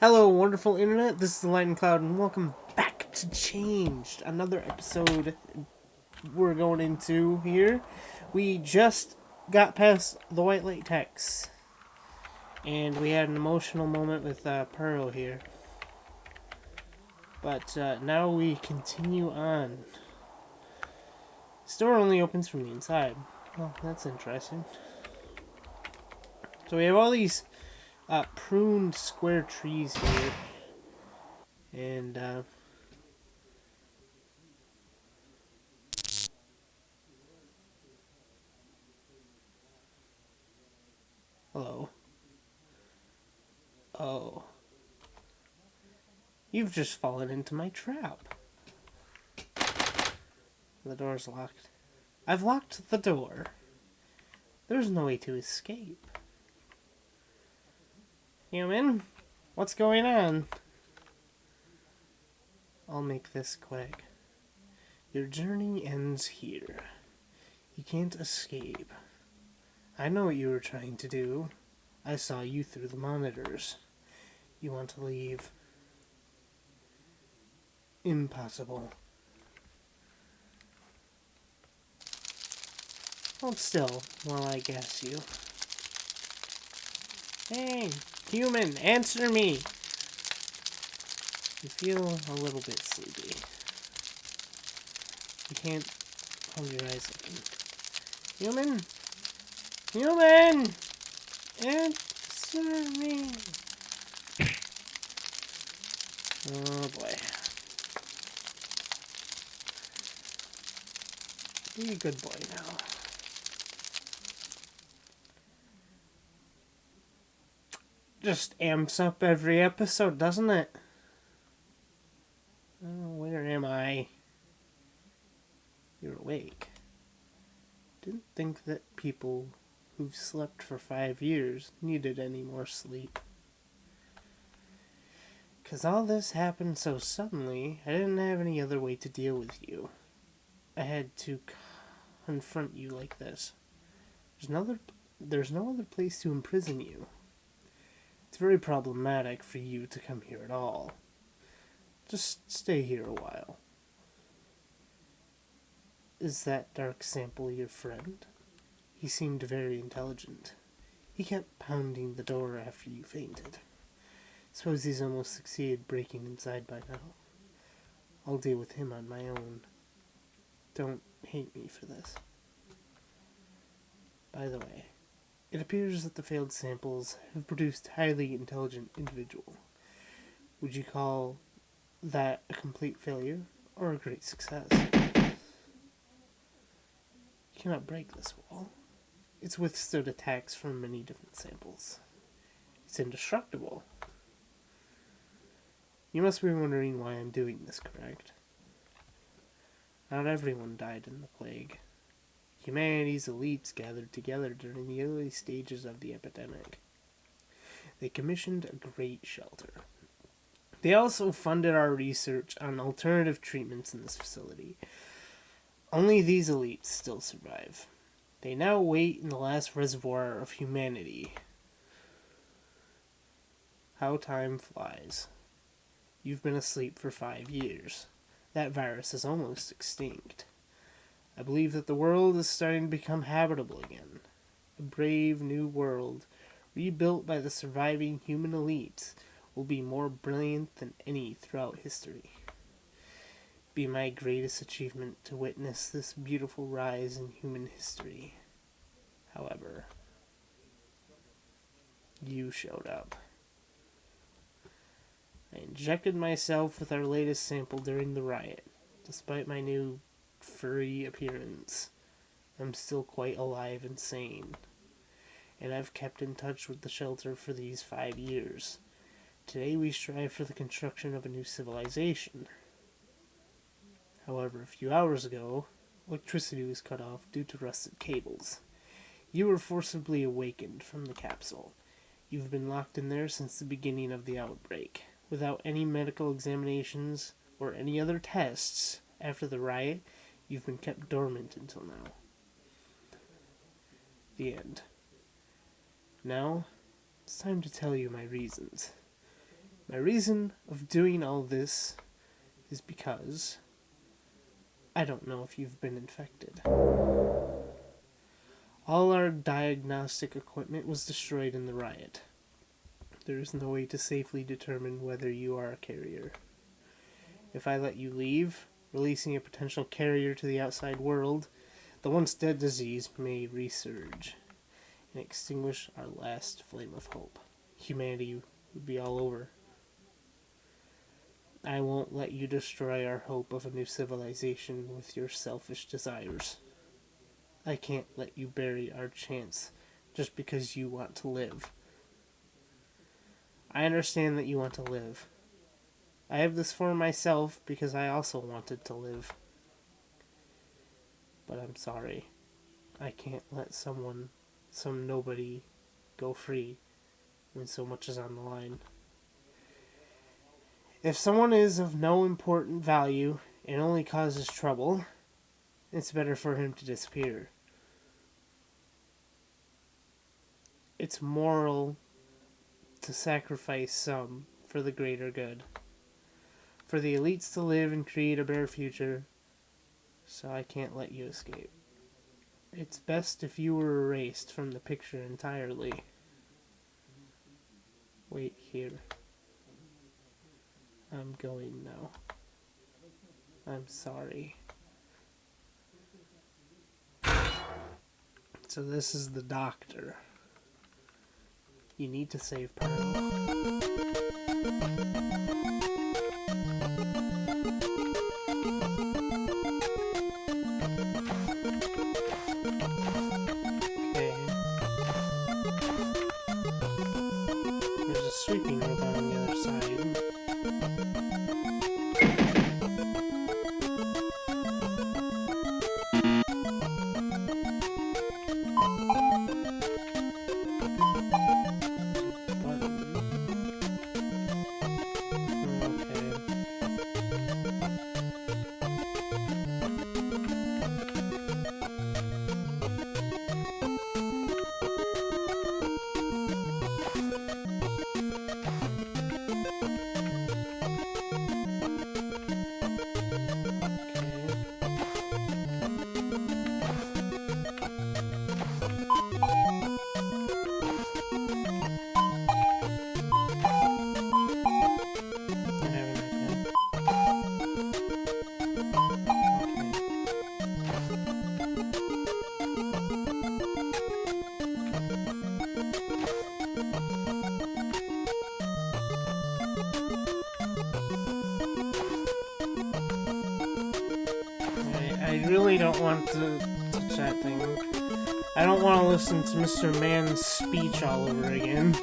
Hello, wonderful internet. This is the Lightning Cloud, and welcome back to Changed. Another episode we're going into here. We just got past the white latex, and we had an emotional moment with Pearl here. But now we continue on. Store only opens from the inside. Well, that's interesting. So we have all these pruned square trees here, and hello. Oh. You've just fallen into my trap. The door's locked. I've locked the door. There's no way to escape. Human? What's going on? I'll make this quick. Your journey ends here. You can't escape. I know what you were trying to do. I saw you through the monitors. You want to leave. Impossible. Hold still while I gas you. Hey, human, answer me! You feel a little bit sleepy. You can't hold your eyes open. Human! Human! Answer me! Oh boy. Be a good boy now. Just amps up every episode, doesn't it? Oh, where am I? You're awake. Didn't think that people who've slept for 5 years needed any more sleep. 'Cause all this happened so suddenly, I didn't have any other way to deal with you. I had to confront you like this. There's no other place to imprison you. It's very problematic for you to come here at all. Just stay here a while. Is that dark sample your friend? He seemed very intelligent. He kept pounding the door after you fainted. Suppose he's almost succeeded breaking inside by now. I'll deal with him on my own. Don't hate me for this. By the way, it appears that the failed samples have produced a highly intelligent individual. Would you call that a complete failure or a great success? You cannot break this wall. It's withstood attacks from many different samples. It's indestructible. You must be wondering why I'm doing this, correct? Not everyone died in the plague. Humanity's elites gathered together during the early stages of the epidemic. They commissioned a great shelter. They also funded our research on alternative treatments in this facility. Only these elites still survive. They now wait in the last reservoir of humanity. How time flies. You've been asleep for 5 years. That virus is almost extinct. I believe that the world is starting to become habitable again. A brave new world, rebuilt by the surviving human elites, will be more brilliant than any throughout history. Be my greatest achievement to witness this beautiful rise in human history. However, you showed up. I injected myself with our latest sample during the riot. Despite my new furry appearance, I'm still quite alive and sane. And I've kept in touch with the shelter for these 5 years. Today we strive for the construction of a new civilization. However, a few hours ago, electricity was cut off due to rusted cables. You were forcibly awakened from the capsule. You've been locked in there since the beginning of the outbreak. Without any medical examinations or any other tests after the riot, you've been kept dormant until now. The end. Now, it's time to tell you my reasons. My reason of doing all this is because I don't know if you've been infected. All our diagnostic equipment was destroyed in the riot. There is no way to safely determine whether you are a carrier. If I let you leave, releasing a potential carrier to the outside world, the once dead disease may resurge and extinguish our last flame of hope. Humanity would be all over. I won't let you destroy our hope of a new civilization with your selfish desires. I can't let you bury our chance just because you want to live. I understand that you want to live. I have this for myself because I also wanted to live. But I'm sorry. I can't let some nobody go free when so much is on the line. If someone is of no important value and only causes trouble, it's better for him to disappear. It's moral to sacrifice some for the greater good. For the elites to live and create a better future, so I can't let you escape. It's best if you were erased from the picture entirely. Wait here. I'm going now. I'm sorry. So this is the doctor. You need to save Pearl. Sweeping robot on the other side. I really don't want to touch that thing. I don't want to listen to Mr. Man's speech all over again.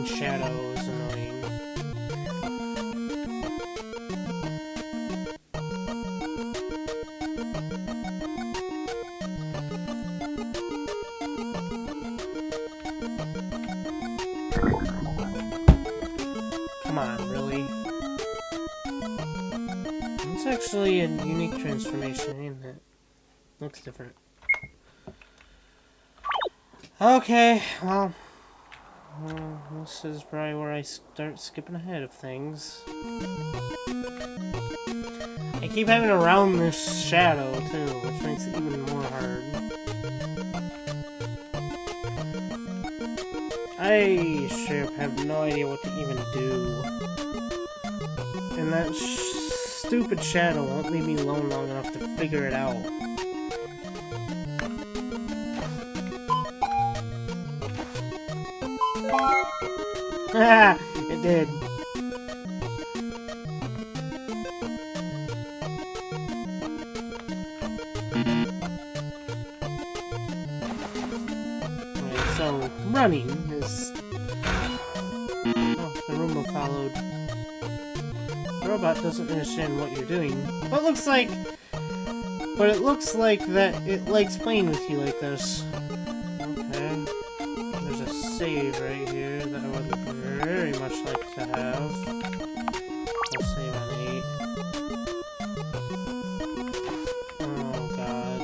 Shadow is annoying. Come on, really? It's actually a unique transformation, ain't it? Looks different. Okay, well... this is probably where I start skipping ahead of things. I keep having to round this shadow, too, which makes it even more hard. I sure have no idea what to even do. And that stupid shadow won't leave me alone long enough to figure it out. Ah, it did. Okay, so stunning is... Oh, the Roomba followed. The robot doesn't understand what you're doing, but it looks like that it likes playing with you like this. Okay. There's a save right here that I would very much like to have. I'll save on 8. Oh god.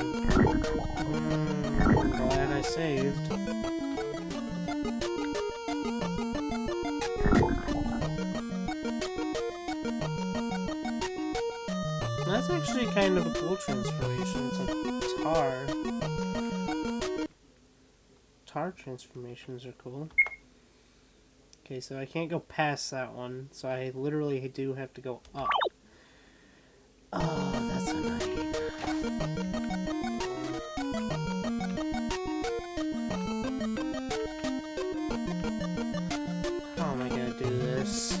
I'm glad I saved. That's actually kind of a cool transformation. It's like tar. Tar transformations are cool. Okay, so I can't go past that one, so I literally do have to go up. Oh, that's annoying. How am I gonna do this?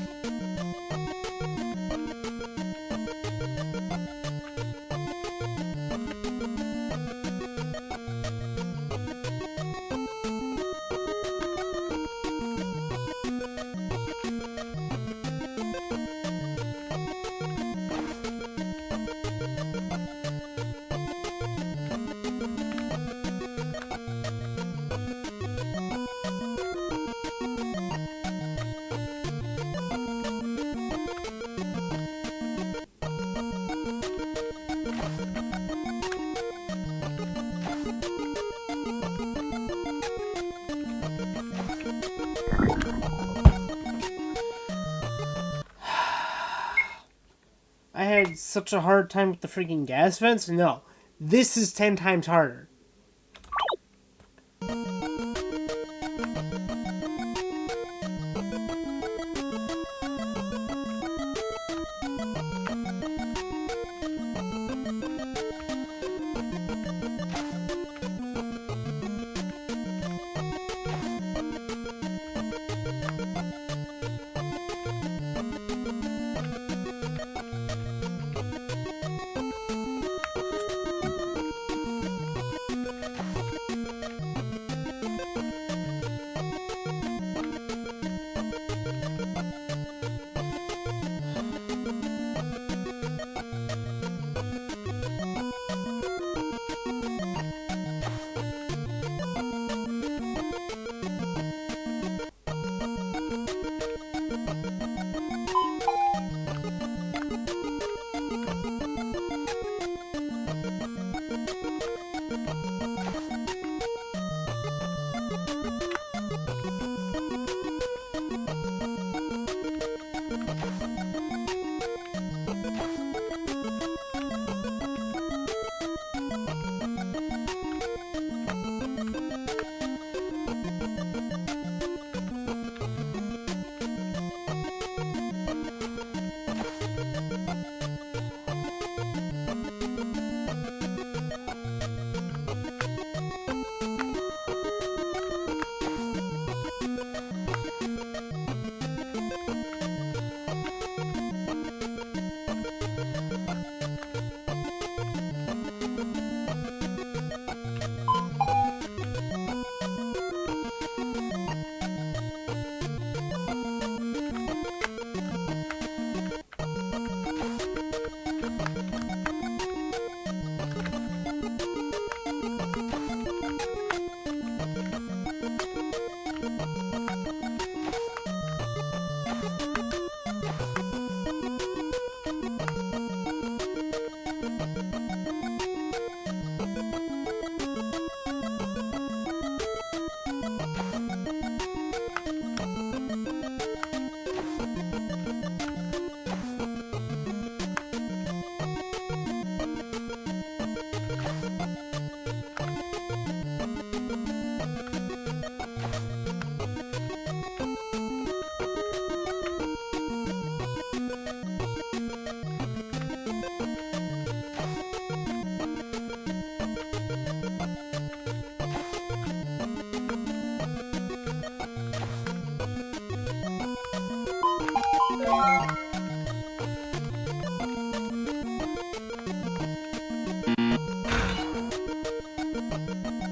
I had such a hard time with the freaking gas vents? No. This is 10 times harder.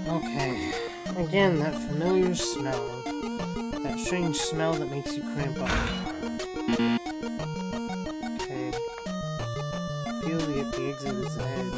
Okay, again, that familiar smell. strange smell that makes you cramp up. Okay. Feel the exit is ahead.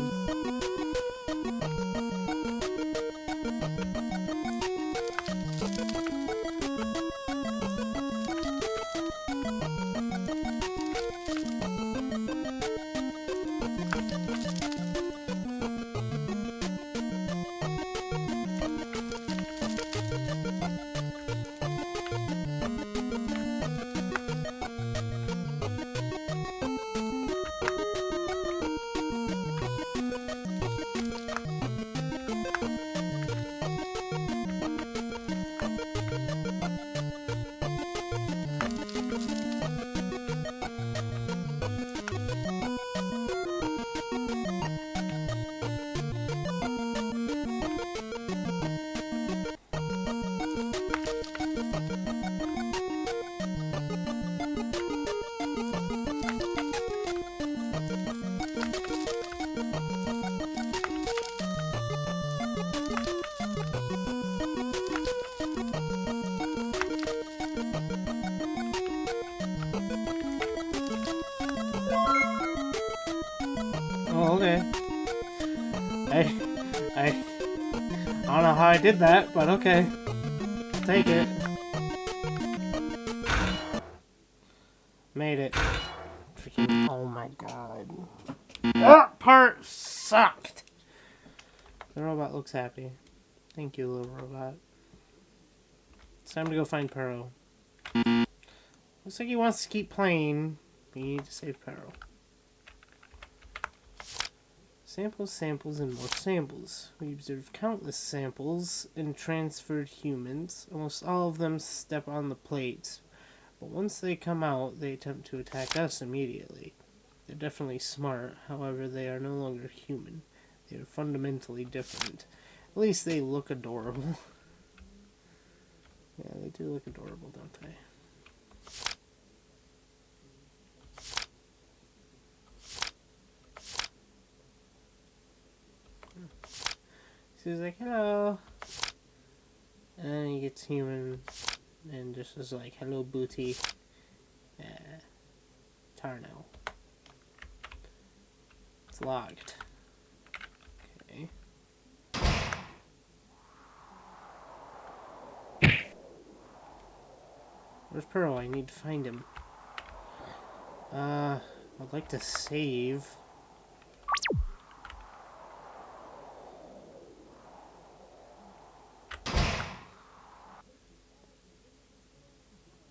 Oh, okay. I don't know how I did that, but okay. I'll take it. Made it. Freaking, oh my god. That part sucked! The robot looks happy. Thank you, little robot. It's time to go find Pero. Looks like he wants to keep playing. We need to save Pero. Samples, samples, and more samples. We observed countless samples and transferred humans. Almost all of them step on the plates. But once they come out, they attempt to attack us immediately. They're definitely smart, however, they are no longer human. They are fundamentally different. At least they look adorable. Yeah, they do look adorable, don't they? He's like, hello. And then he gets human and just is like, hello, booty. Tarno. It's locked. Okay. Where's Pearl? I need to find him. I'd like to save.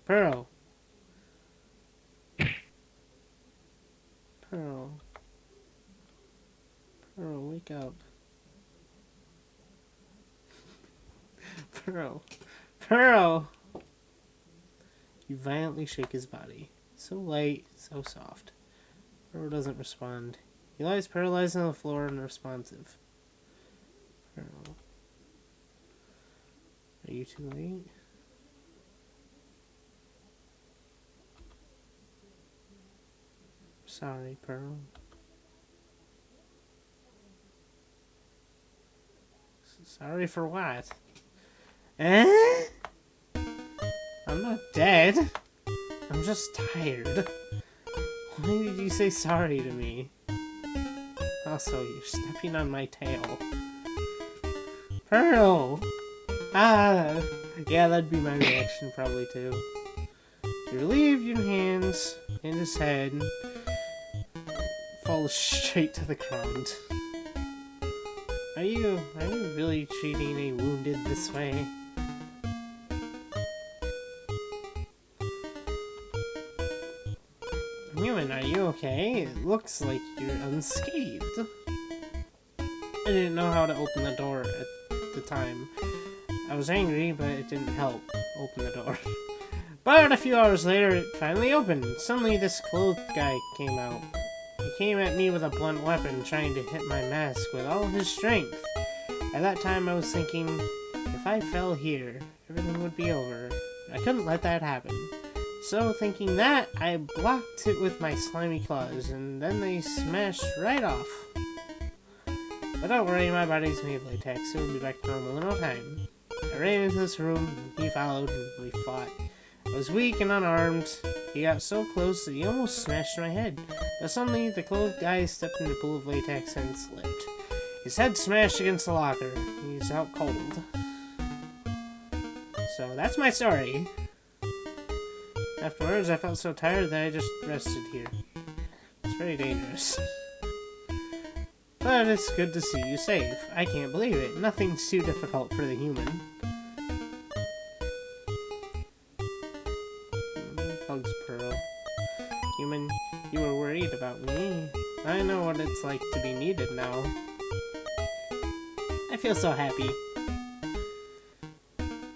Pearl. Pearl. Pearl, wake up. Pearl. Pearl! You violently shake his body. So light, so soft. Pearl doesn't respond. He lies paralyzed on the floor and unresponsive. Pearl. Are you too late? Sorry, Pearl. Sorry for what? Eh? I'm not dead. I'm just tired. Why did you say sorry to me? Also, you're stepping on my tail. Pearl! Ah! Yeah, that'd be my reaction probably too. You relieve your hands and his head. Falls straight to the ground. Are you really treating a wounded this way? Human, are you okay? It looks like you're unscathed. I didn't know how to open the door at the time. I was angry, but it didn't help open the door. But a few hours later, it finally opened. Suddenly, this clothed guy came out. He came at me with a blunt weapon, trying to hit my mask with all his strength. At that time, I was thinking, if I fell here, everything would be over. I couldn't let that happen. So, thinking that, I blocked it with my slimy claws, and then they smashed right off. But don't worry, my body's made of latex, so it'll be back to normal in no time. I ran into this room, and he followed, and we fought. I was weak and unarmed. He got so close that he almost smashed my head. But suddenly, the clothed guy stepped in a pool of latex and slipped. His head smashed against the locker. He's out cold. So that's my story. Afterwards, I felt so tired that I just rested here. It's very dangerous. But it's good to see you safe. I can't believe it. Nothing's too difficult for the human. Hugs Pearl. Human, you were worried about me. I know what it's like to be needed now. I feel so happy.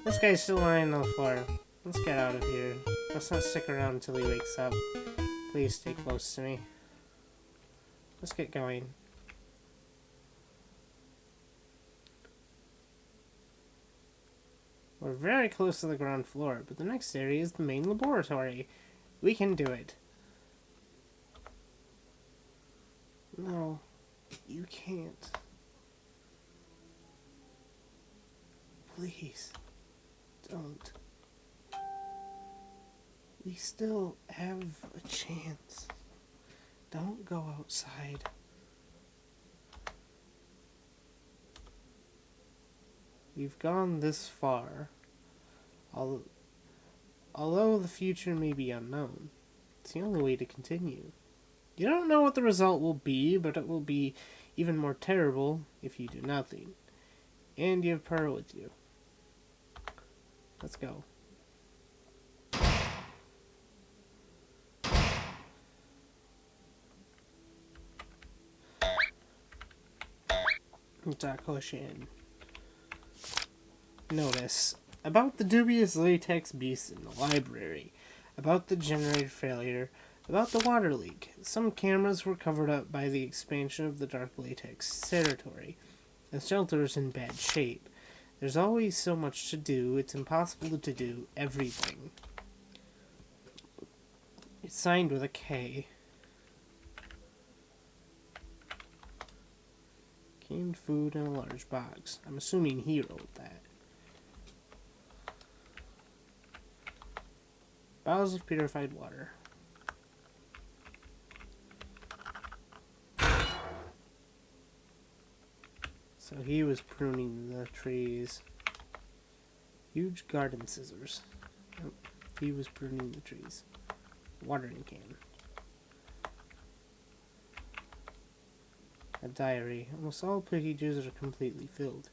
This guy's still lying on the floor. Let's get out of here. Let's not stick around until he wakes up. Please stay close to me. Let's get going. We're very close to the ground floor, but the next area is the main laboratory. We can do it. No, you can't. Please, don't. We still have a chance. Don't go outside. We've gone this far. Although the future may be unknown, it's the only way to continue. You don't know what the result will be, but it will be even more terrible if you do nothing. And you have Pearl with you. Let's go. Dakushin. Notice. About the dubious latex beast in the library. About the generator failure. About the water leak. Some cameras were covered up by the expansion of the dark latex territory. The shelter is in bad shape. There's always so much to do, it's impossible to do everything. It's signed with a K. Canned food in a large box. I'm assuming he wrote that. Bottles of purified water. So he was pruning the trees. Huge garden scissors. Nope. He was pruning the trees. Watering can. A diary. Almost all pages are completely filled.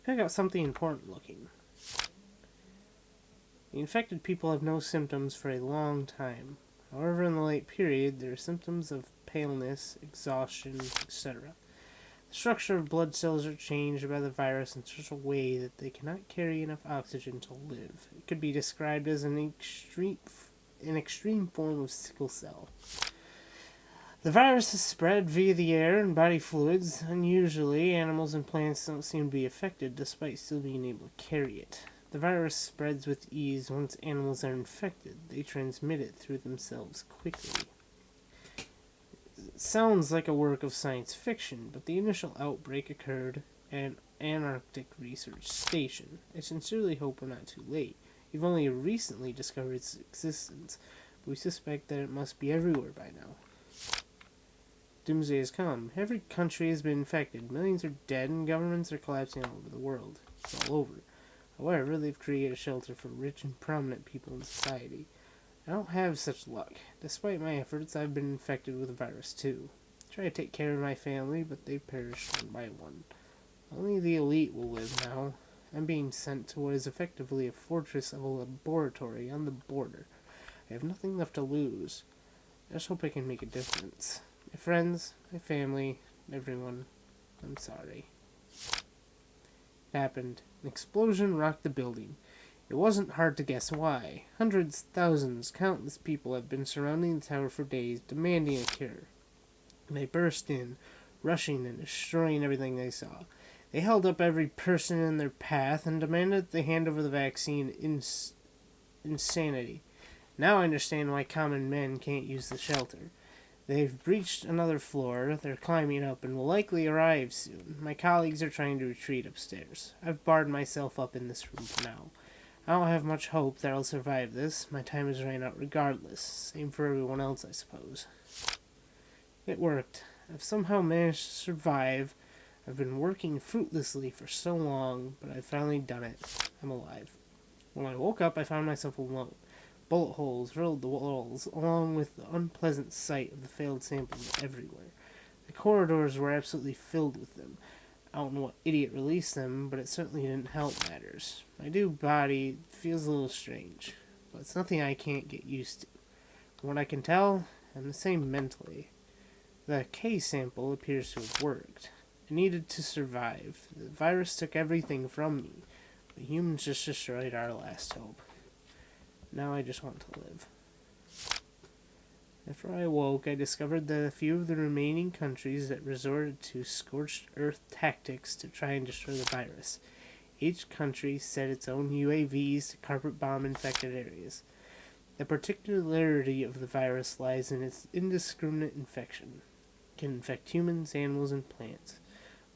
Pick out something important looking. The infected people have no symptoms for a long time. However, in the late period, there are symptoms of paleness, exhaustion, etc. The structure of blood cells are changed by the virus in such a way that they cannot carry enough oxygen to live. It could be described as an extreme form of sickle cell. The virus is spread via the air and body fluids. Unusually, animals and plants don't seem to be affected, despite still being able to carry it. The virus spreads with ease once animals are infected. They transmit it through themselves quickly. It sounds like a work of science fiction, but the initial outbreak occurred at an Antarctic research station. I sincerely hope we're not too late. We've only recently discovered its existence, but we suspect that it must be everywhere by now. Doomsday has come. Every country has been infected. Millions are dead, and governments are collapsing all over the world. It's all over. However, they've created a shelter for rich and prominent people in society. I don't have such luck. Despite my efforts, I've been infected with the virus too. I try to take care of my family, but they've perished one by one. Only the elite will live now. I'm being sent to what is effectively a fortress of a laboratory on the border. I have nothing left to lose. I just hope I can make a difference. My friends, my family, everyone, I'm sorry. It happened. An explosion rocked the building. It wasn't hard to guess why. Hundreds, thousands, countless people have been surrounding the tower for days, demanding a cure. They burst in, rushing and destroying everything they saw. They held up every person in their path and demanded that they hand over the vaccine. Insanity. Now I understand why common men can't use the shelter. They've breached another floor. They're climbing up and will likely arrive soon. My colleagues are trying to retreat upstairs. I've barred myself up in this room for now. I don't have much hope that I'll survive this. My time is running out regardless. Same for everyone else, I suppose. It worked. I've somehow managed to survive. I've been working fruitlessly for so long, but I've finally done it. I'm alive. When I woke up, I found myself alone. Bullet holes filled the walls, along with the unpleasant sight of the failed samples everywhere. The corridors were absolutely filled with them. I don't know what idiot released them, but it certainly didn't help matters. My new body feels a little strange, but it's nothing I can't get used to. From what I can tell, I'm the same mentally. The K sample appears to have worked. I needed to survive. The virus took everything from me. The humans just destroyed our last hope. Now I just want to live. After I awoke, I discovered that a few of the remaining countries that resorted to scorched earth tactics to try and destroy the virus. Each country set its own UAVs to carpet bomb infected areas. The particularity of the virus lies in its indiscriminate infection. It can infect humans, animals, and plants.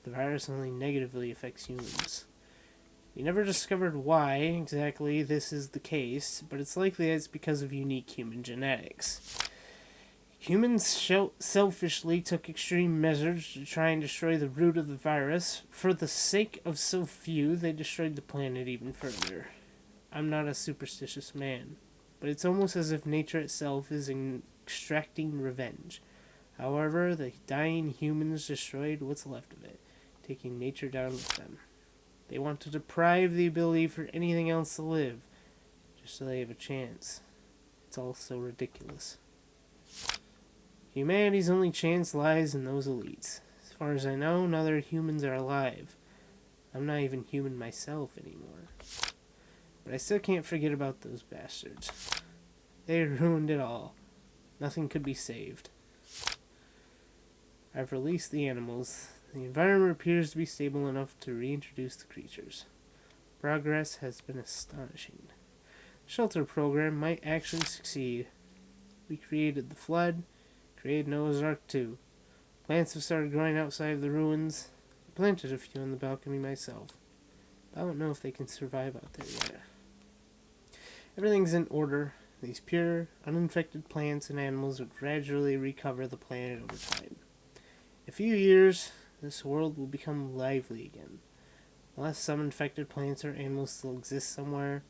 The virus only negatively affects humans. We never discovered why exactly this is the case, but it's likely that it's because of unique human genetics. Humans selfishly took extreme measures to try and destroy the root of the virus. For the sake of so few, they destroyed the planet even further. I'm not a superstitious man, but it's almost as if nature itself is extracting revenge. However, the dying humans destroyed what's left of it, taking nature down with them. They want to deprive the ability for anything else to live, just so they have a chance. It's all so ridiculous. Humanity's only chance lies in those elites. As far as I know, none other humans are alive. I'm not even human myself anymore. But I still can't forget about those bastards. They ruined it all. Nothing could be saved. I've released the animals. The environment appears to be stable enough to reintroduce the creatures. Progress has been astonishing. The shelter program might actually succeed. We created the flood, created Noah's Ark too. Plants have started growing outside of the ruins. I planted a few on the balcony myself. I don't know if they can survive out there yet. Everything's in order. These pure, uninfected plants and animals will gradually recover the planet over time. In a few years, this world will become lively again. Unless some infected plants or animals still exist somewhere,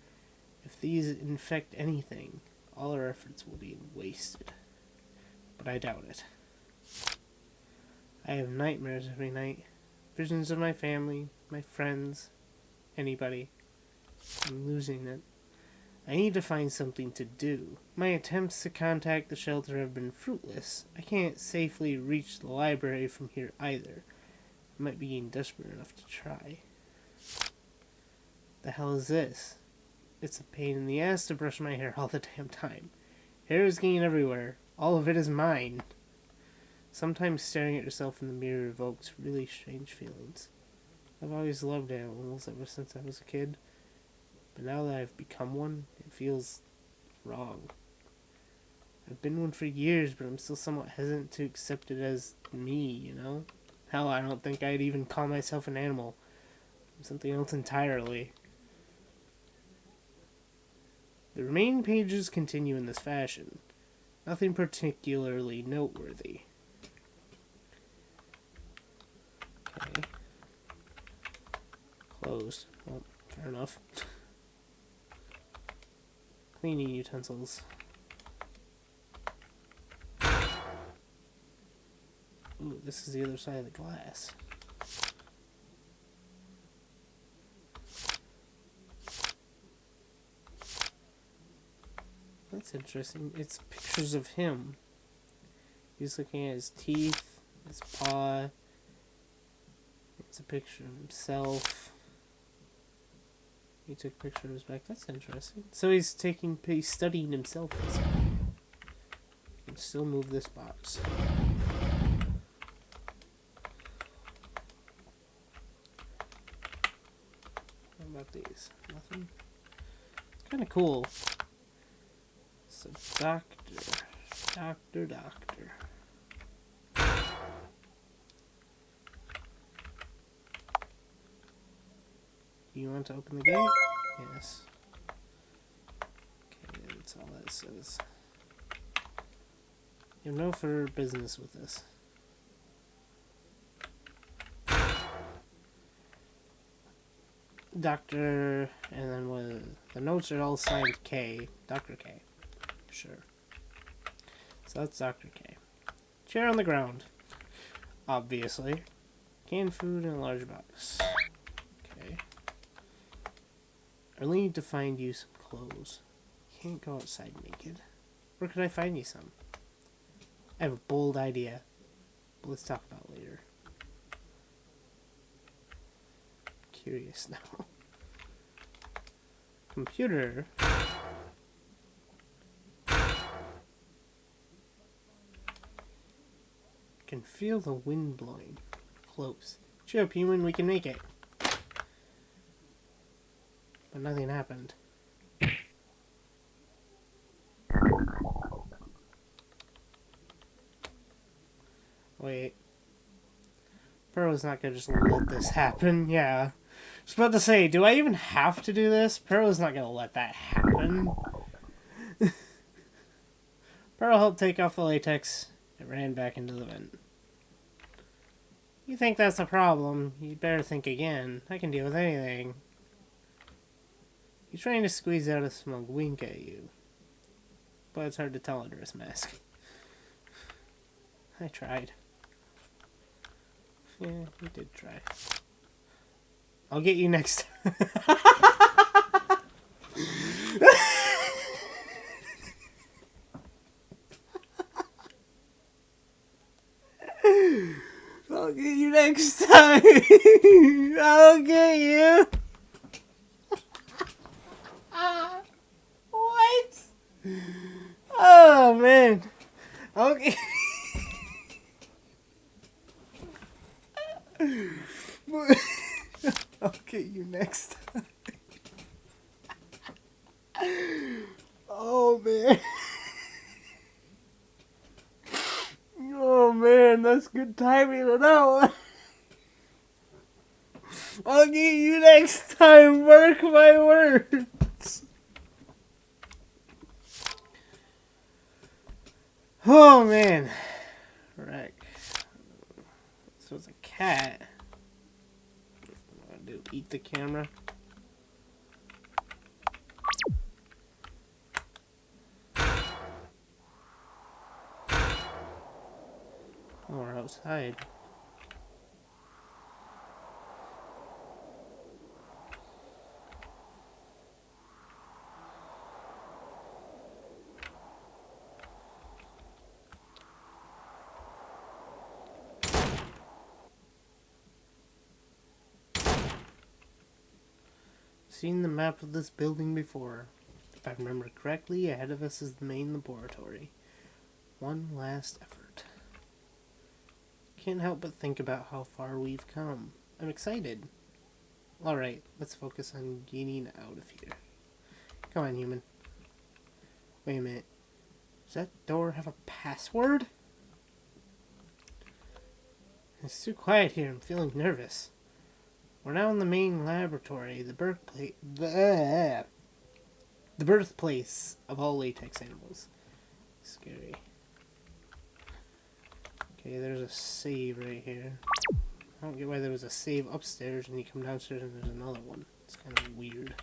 if these infect anything, all our efforts will be wasted. But I doubt it. I have nightmares every night. Visions of my family, my friends, anybody. I'm losing it. I need to find something to do. My attempts to contact the shelter have been fruitless. I can't safely reach the library from here either. I might be getting desperate enough to try. The hell is this? It's a pain in the ass to brush my hair all the damn time. Hair is getting everywhere. All of it is mine. Sometimes staring at yourself in the mirror evokes really strange feelings. I've always loved animals ever since I was a kid. But now that I've become one, it feels wrong. I've been one for years, but I'm still somewhat hesitant to accept it as me, you know? Hell, I don't think I'd even call myself an animal. I'm something else entirely. The remaining pages continue in this fashion. Nothing particularly noteworthy. Okay. Closed. Well, fair enough. Cleaning utensils. Ooh, this is the other side of the glass. That's interesting. It's pictures of him. He's looking at his teeth, his paw. It's a picture of himself. He took a picture of his back. That's interesting. So he's studying himself. You can still move this box. How about these? Nothing? It's kind of cool. So doctor. Do you want to open the gate? Yes. Okay, that's all that says. You have no further business with this. Dr. And then the notes are all signed K. Dr. K. Sure. So that's Dr. K. Chair on the ground. Obviously. Canned food in a large box. Okay. I really need to find you some clothes. You can't go outside naked. Where could I find you some? I have a bold idea. But let's talk about it later. Curious now. Computer. Can feel the wind blowing. Close. Cheer up, human, we can make it. But nothing happened. Wait. Pearl's not gonna just let this happen, yeah. I was about to say, do I even have to do this? Pearl's not gonna let that happen. Pearl helped take off the latex and ran back into the vent. You think that's a problem? You'd better think again. I can deal with anything. He's trying to squeeze out a smug wink at you. But it's hard to tell under his mask. I tried. Yeah, you did try. I'll get you next time. I'll get you next time. I'll get you. What? Oh, man. Okay. I'll get you next time. Oh, man. Oh, man, that's good timing on that one. I'll get you next time. Mark my words. Oh, man. Wreck. So it's a cat. What do I do? Eat the camera? Oh, we're outside. Seen the map of this building before. If I remember correctly, ahead of us is the main laboratory. One last effort. Can't help but think about how far we've come. I'm excited. Alright, let's focus on getting out of here. Come on, human. Wait a minute. Does that door have a password? It's too quiet here. I'm feeling nervous. We're now in the main laboratory, the birthplace of all latex animals. Scary. Okay, there's a save right here. I don't get why there was a save upstairs and you come downstairs and there's another one. It's kind of weird.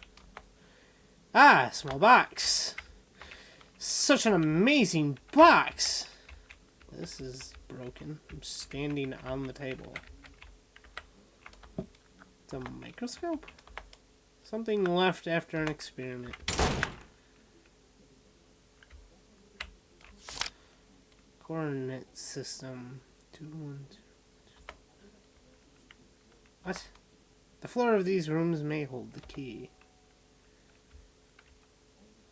Ah, small box. Such an amazing box. This is broken. I'm standing on the table. It's a microscope? Something left after an experiment. Coordinate system. 212. What? The floor of these rooms may hold the key.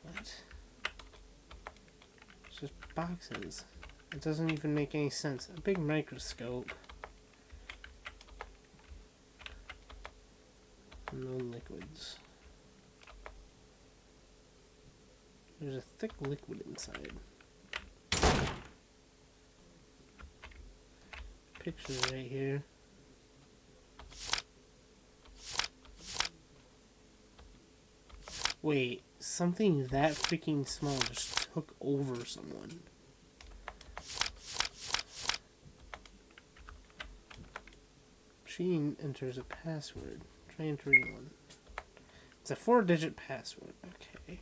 What? It's just boxes. It doesn't even make any sense. A big microscope. No liquids. There's a thick liquid inside. Picture right here. Wait, something that freaking small just took over someone. Machine enters a password. Try entering one. It's a 4-digit password. Okay.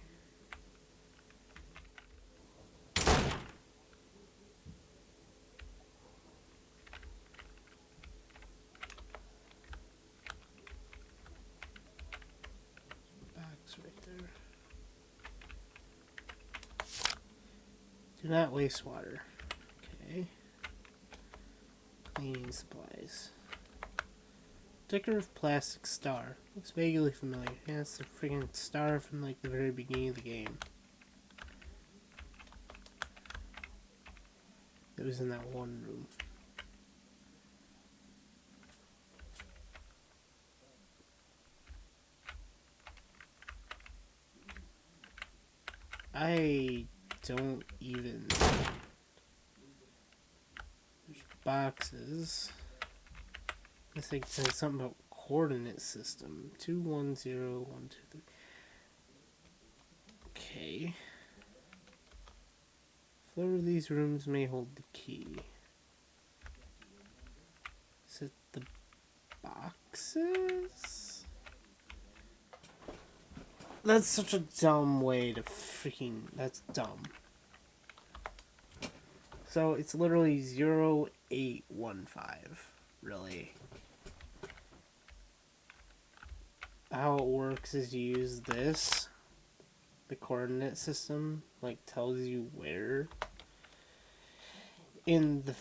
Box right there. Do not waste water. Okay. Cleaning supplies. Decorative plastic star. Looks vaguely familiar. Yeah, it's the freaking star from like the very beginning of the game. It was in that one room. I don't even... There's boxes. This thing says something about coordinate system. 210123. Okay. Floor of these rooms may hold the key. Is it the boxes? That's such a dumb way to freaking... That's dumb. So it's literally 0815. Really. How it works is you use this. The coordinate system, like, tells you where. In the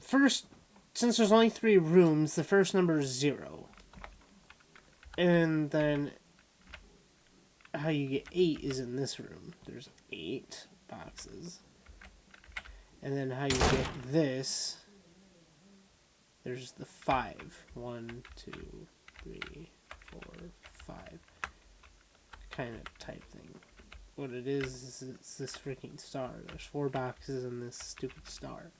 first... Since there's only 3 rooms, the first number is 0. And then... How you get 8 is in this room. There's 8 boxes. And then how you get this, there's the 5. 1, 2, 3, 4, 5. Kind of type thing. What it is it's this freaking star. There's 4 boxes in this stupid star.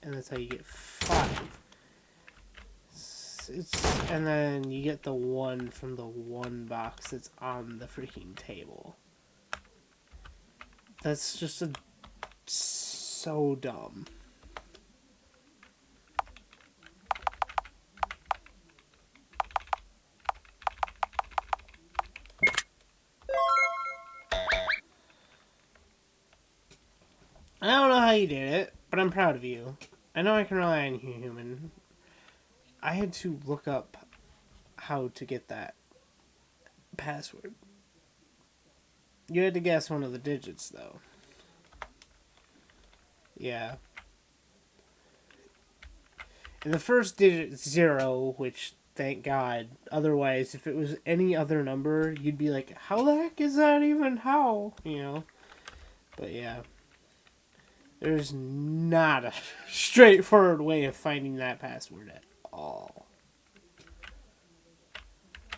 And that's how you get 5. And then you get the 1 from the 1 box that's on the freaking table. That's just so dumb. I don't know how you did it, but I'm proud of you. I know I can rely on you, human. I had to look up how to get that password. You had to guess one of the digits, though. Yeah. And the first digit is 0, which, thank God. Otherwise, if it was any other number, you'd be like, how the heck is that even how? You know? But yeah. There's not a straightforward way of finding that password at all.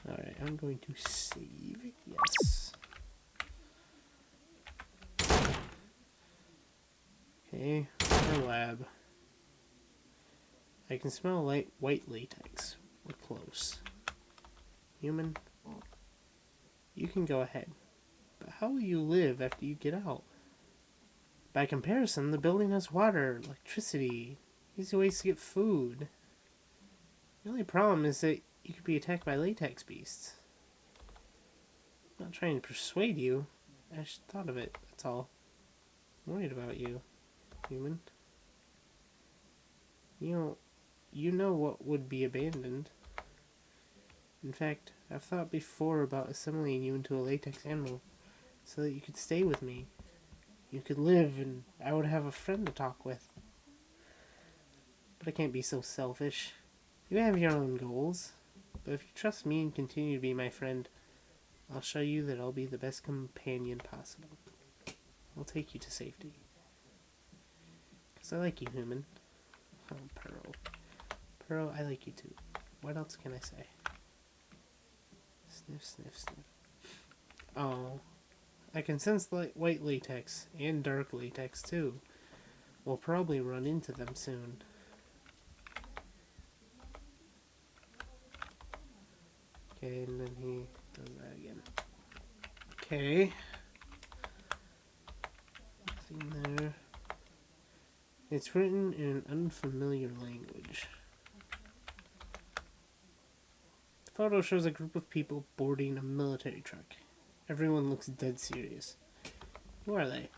Alright, I'm going to save. Yes. Okay, our lab. I can smell white latex. We're close. Human, you can go ahead. But how will you live after you get out? By comparison, the building has water, electricity, easy ways to get food. The only problem is that you could be attacked by latex beasts. I'm not trying to persuade you. I just thought of it, that's all. I'm worried about you, human. You know what would be abandoned. In fact, I've thought before about assimilating you into a latex animal so that you could stay with me. You could live and I would have a friend to talk with. But I can't be so selfish. You have your own goals. But if you trust me and continue to be my friend, I'll show you that I'll be the best companion possible. I'll take you to safety. 'Cause I like you, human. Oh, Pearl. Pearl, I like you too. What else can I say? Sniff, sniff, sniff. Oh. I can sense white latex and dark latex too. We'll probably run into them soon. Okay, and then he Does that again. Okay. Nothing there. It's written in an unfamiliar language. The photo shows a group of people boarding a military truck. Everyone looks dead serious. Who are they?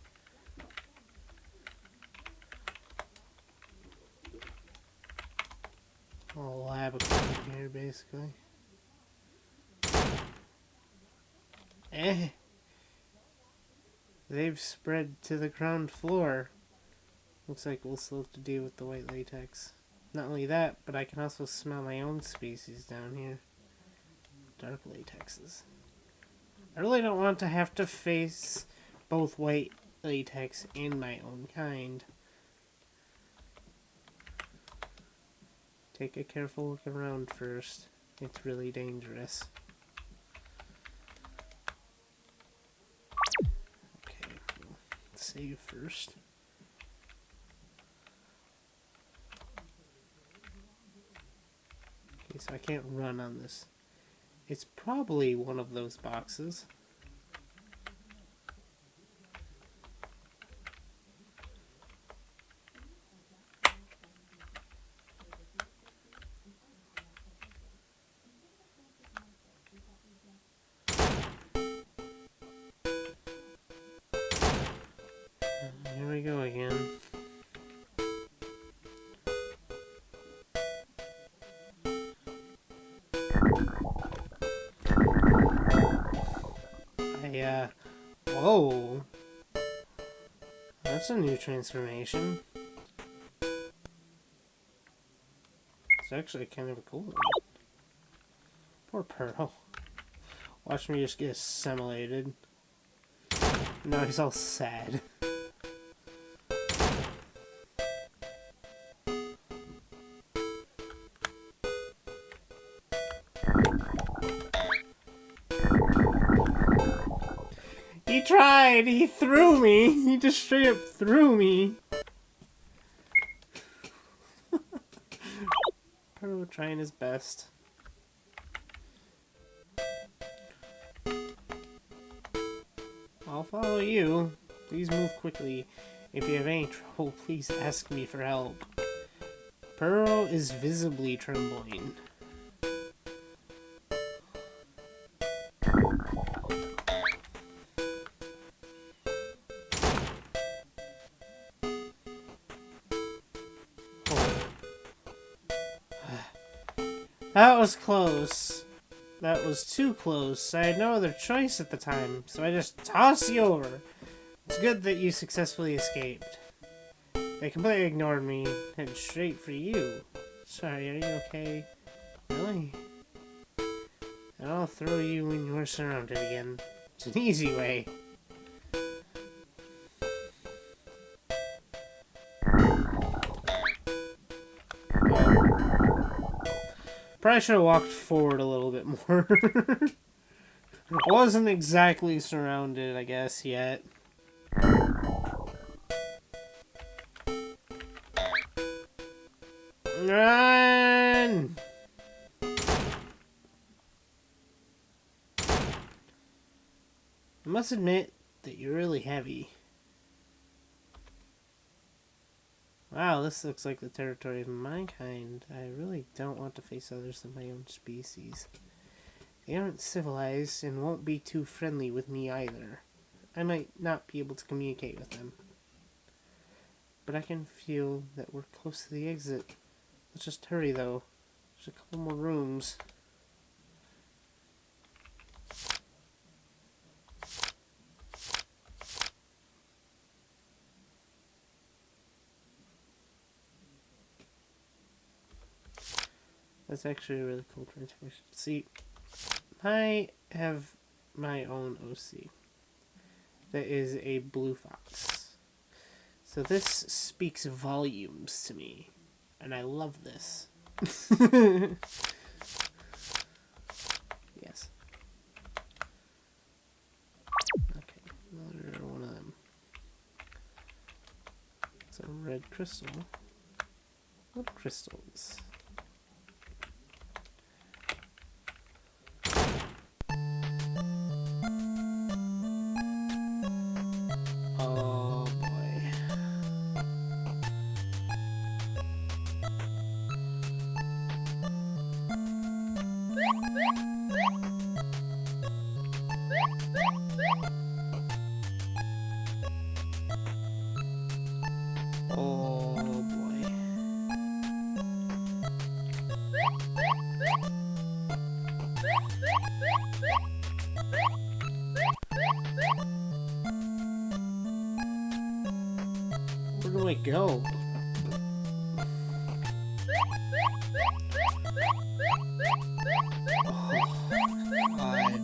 A lab equipment here, basically. They've spread to the ground floor. Looks like we'll still have to deal with the white latex. Not only that, but I can also smell my own species down here. Dark latexes. I really don't want to have to face both white latex and my own kind. Take a careful look around first. It's really dangerous. Okay, we'll save first. Okay, so I can't run on this. It's probably one of those boxes. Here we go again. Whoa. That's a new transformation. It's actually kind of a cool one. Poor Pearl. Watch me just get assimilated. Now he's all sad. He tried! He threw me! He just straight up threw me! Pearl trying his best. I'll follow you. Please move quickly. If you have any trouble, please ask me for help. Pearl is visibly trembling. That was close. That was too close. I had no other choice at the time, so I just tossed you over. It's good that you successfully escaped. They completely ignored me, headed straight for you. Sorry, are you okay? Really? And I'll throw you when you're surrounded again. It's an easy way. Probably should have walked forward a little bit more. Wasn't exactly surrounded, I guess, yet. Run! I must admit that you're really heavy. Wow, this looks like the territory of my kind. I really don't want to face others of my own species. They aren't civilized and won't be too friendly with me either. I might not be able to communicate with them. But I can feel that we're close to the exit. Let's just hurry though. There's a couple more rooms. That's actually a really cool transformation. See, I have my own OC. That is a blue fox. So this speaks volumes to me. And I love this. Yes. Okay, another one of them. It's a red crystal. What crystals? Oh boy. Where do I go? Oh, God.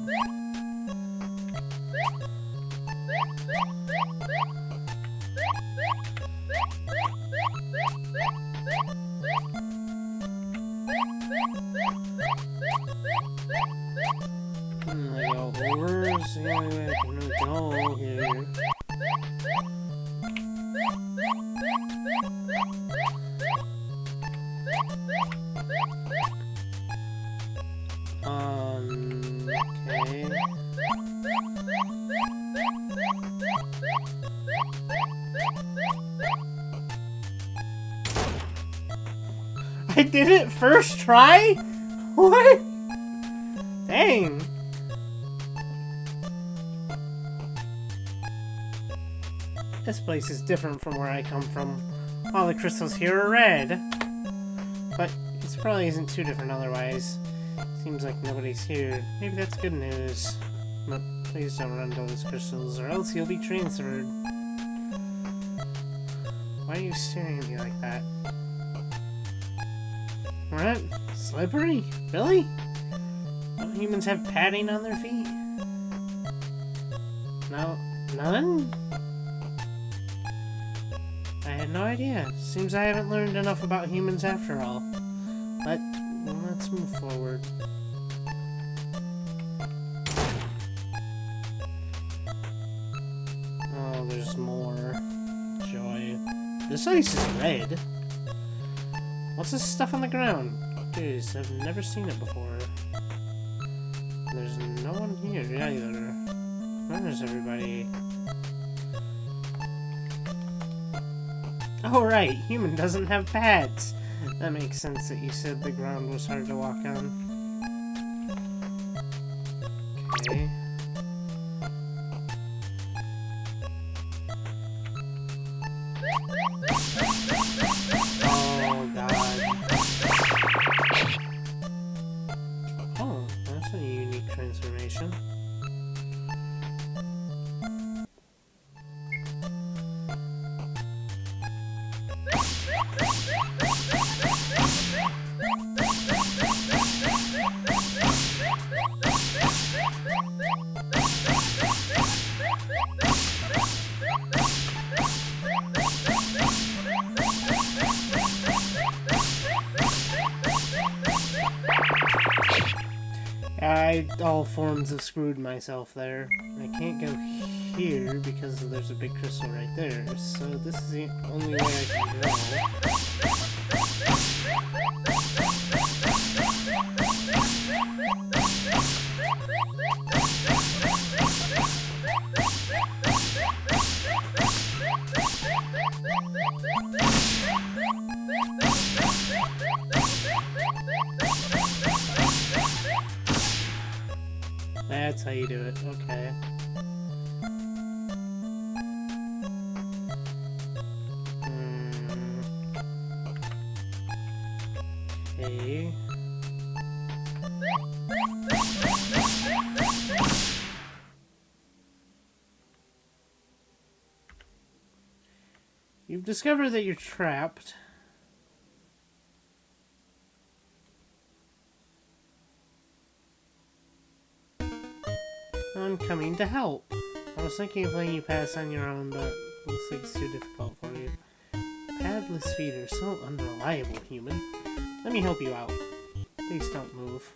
I go over? Is the only way I can really go here. Okay. I did it first try? What? Dang. This place is different from where I come from. All the crystals here are red. But this probably isn't too different otherwise. Seems like nobody's here. Maybe that's good news. But please don't run those crystals or else you'll be transferred. Why are you staring at me like that? What? Slippery? Really? Don't humans have padding on their feet? No? None? I had no idea. Seems I haven't learned enough about humans after all. But let's move forward. Oh, there's more. Joy. This ice is red. What's this stuff on the ground? Curious, I've never seen it before. There's no one here either. Where's everybody? Oh right, human doesn't have pads. That makes sense that you said the ground was hard to walk on. Okay. Oh god. Oh, that's a unique transformation. I all forms of screwed myself there. I can't go here because there's a big crystal right there, so this is the only way I can go. That's how you do it, okay. Okay. You've discovered that you're trapped. I'm coming to help. I was thinking of letting you pass on your own, but looks like it's too difficult for you. Padless feet are so unreliable, human. Let me help you out. Please don't move.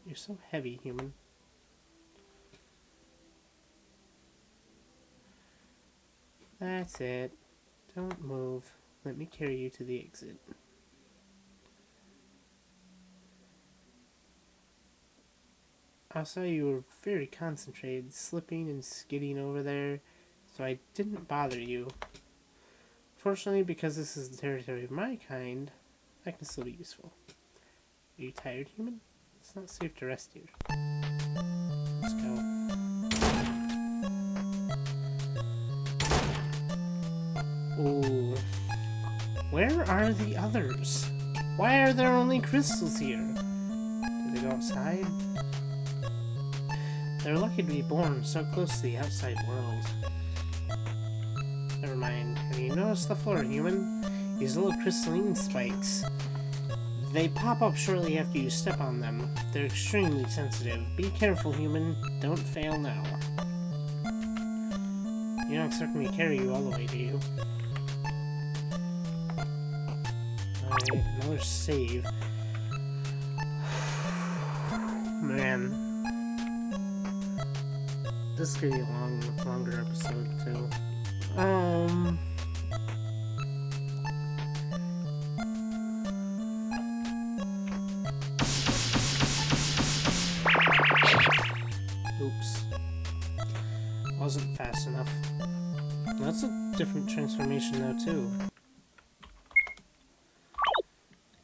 You're so heavy, human. That's it. Don't move. Let me carry you to the exit. I saw you were very concentrated, slipping and skidding over there, so I didn't bother you. Fortunately, because this is the territory of my kind, I can still be useful. Are you tired, human? It's not safe to rest here. Let's go. Ooh. Where are the others? Why are there only crystals here? Did they go outside? They're lucky to be born so close to the outside world. Never mind. Have you noticed the floor, human? These little crystalline spikes. They pop up shortly after you step on them. They're extremely sensitive. Be careful, human. Don't fail now. You don't expect me to carry you all the way, do you? Alright, another save. Man. This is gonna be a longer episode, too. Oops. Wasn't fast enough. That's a different transformation though, too.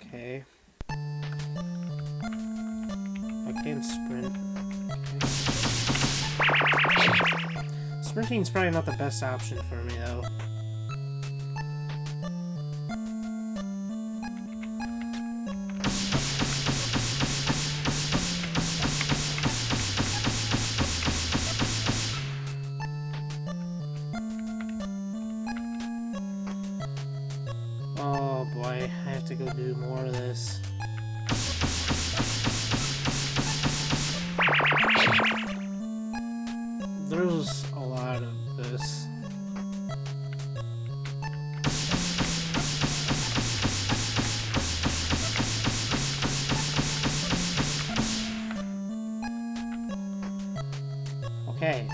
Okay. I can sprint. Okay. Sprinting's probably not the best option for me though. Oh boy, I have to go do more of this. There's a lot of this. Okay.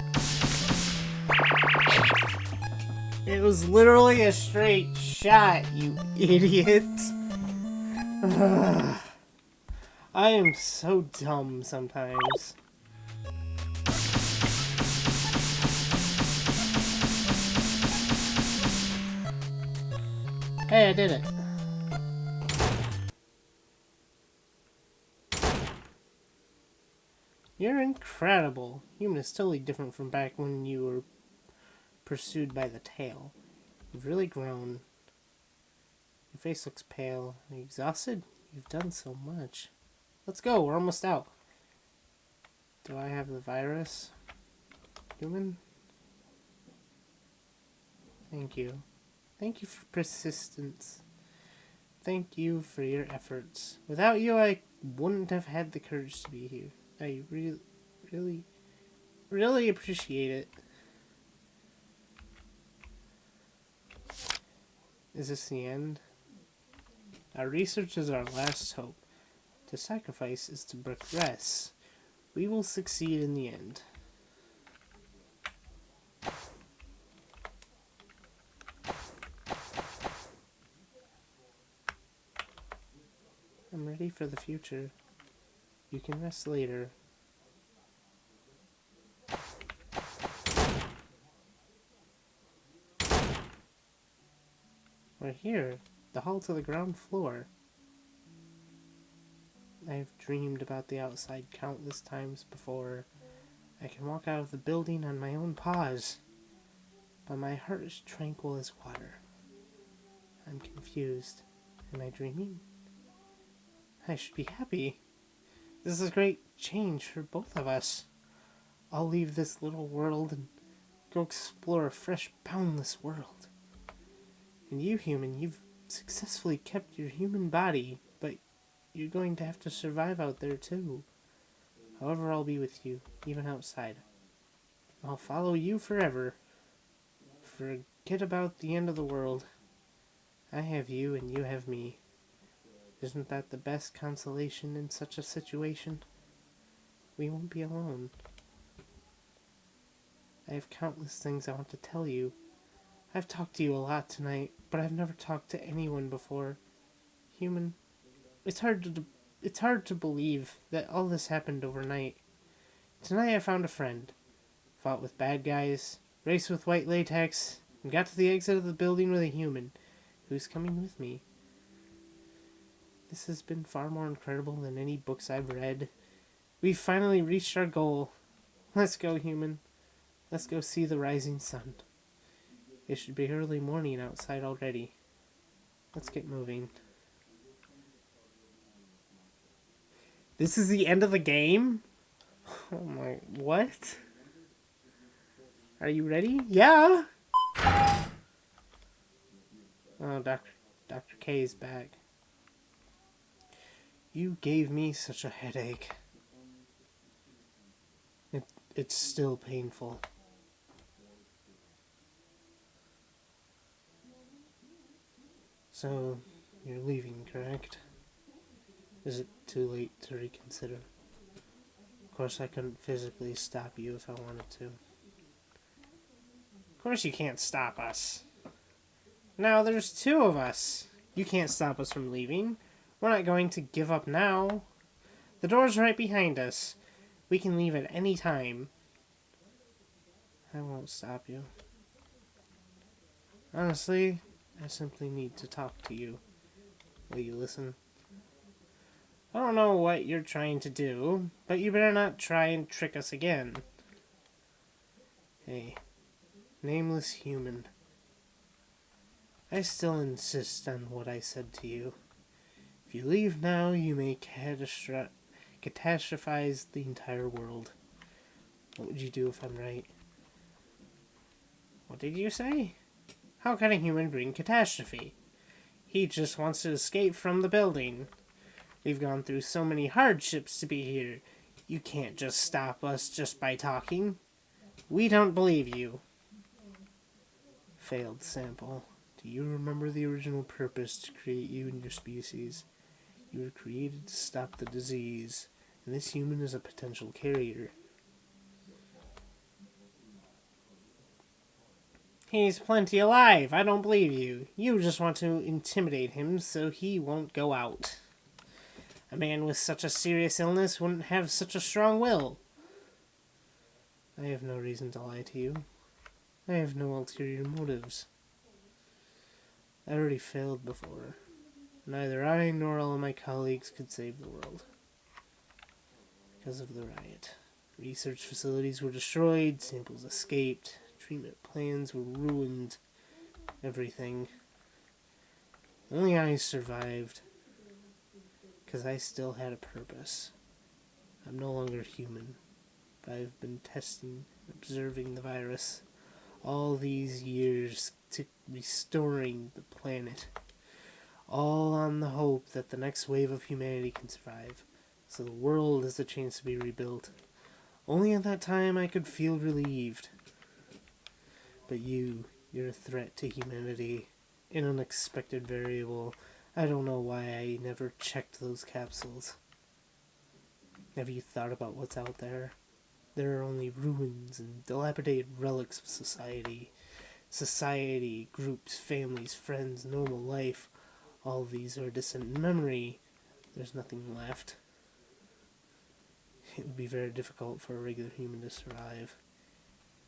It was literally a straight shot, you idiot. I am so dumb sometimes. Hey, I did it. You're incredible. Human is totally different from back when you were pursued by the tail. You've really grown. Your face looks pale. Are you exhausted? You've done so much. Let's go, we're almost out. Do I have the virus? Human? Thank you. Thank you for persistence. Thank you for your efforts. Without you, I wouldn't have had the courage to be here. I really appreciate it. Is this the end? Our research is our last hope. To sacrifice is to progress. We will succeed in the end. I'm ready for the future. You can rest later. We're here. The hall to the ground floor. I've dreamed about the outside countless times before. I can walk out of the building on my own paws. But my heart is tranquil as water. I'm confused. Am I dreaming? I should be happy. This is a great change for both of us. I'll leave this little world and go explore a fresh, boundless world. And you, human, you've successfully kept your human body, but you're going to have to survive out there too. However, I'll be with you, even outside. I'll follow you forever. Forget about the end of the world. I have you and you have me. Isn't that the best consolation in such a situation? We won't be alone. I have countless things I want to tell you. I've talked to you a lot tonight, but I've never talked to anyone before. Human, it's hard to believe that all this happened overnight. Tonight I found a friend, fought with bad guys, raced with white latex, and got to the exit of the building with a human who's coming with me. This has been far more incredible than any books I've read, We've finally reached our goal. Let's go, human. Let's go see the rising sun. It should be early morning outside already. Let's get moving. This is the end of the game? Oh my... What? Are you ready? Yeah! Oh, Dr. K is back. You gave me such a headache. It's still painful. So, you're leaving, correct? Is it too late to reconsider? Of course, I couldn't physically stop you if I wanted to. Of course you can't stop us. Now there's two of us. You can't stop us from leaving. We're not going to give up now. The door's right behind us. We can leave at any time. I won't stop you. Honestly, I simply need to talk to you. Will you listen? I don't know what you're trying to do, but you better not try and trick us again. Hey, nameless human. I still insist on what I said to you. If you leave now, you may catastrophize the entire world. What would you do if I'm right? What did you say? How can a human bring catastrophe? He just wants to escape from the building. We've gone through so many hardships to be here. You can't just stop us just by talking. We don't believe you. Failed sample. Do you remember the original purpose to create you and your species? You were created to stop the disease, and this human is a potential carrier. He's plenty alive. I don't believe you. You just want to intimidate him so he won't go out. A man with such a serious illness wouldn't have such a strong will. I have no reason to lie to you. I have no ulterior motives. I already failed before. Neither I nor all of my colleagues could save the world. Because of the riot. Research facilities were destroyed, samples escaped, treatment plans were ruined, everything. Only I survived. Because I still had a purpose. I'm no longer human. But I've been testing, observing the virus all these years to restoring the planet. All on the hope that the next wave of humanity can survive, so the world has a chance to be rebuilt. Only at that time I could feel relieved. But you're a threat to humanity, an unexpected variable. I don't know why I never checked those capsules. Have you thought about what's out there? There are only ruins and dilapidated relics of society. Society, groups, families, friends, normal life. All of these are a distant memory. There's nothing left. It would be very difficult for a regular human to survive.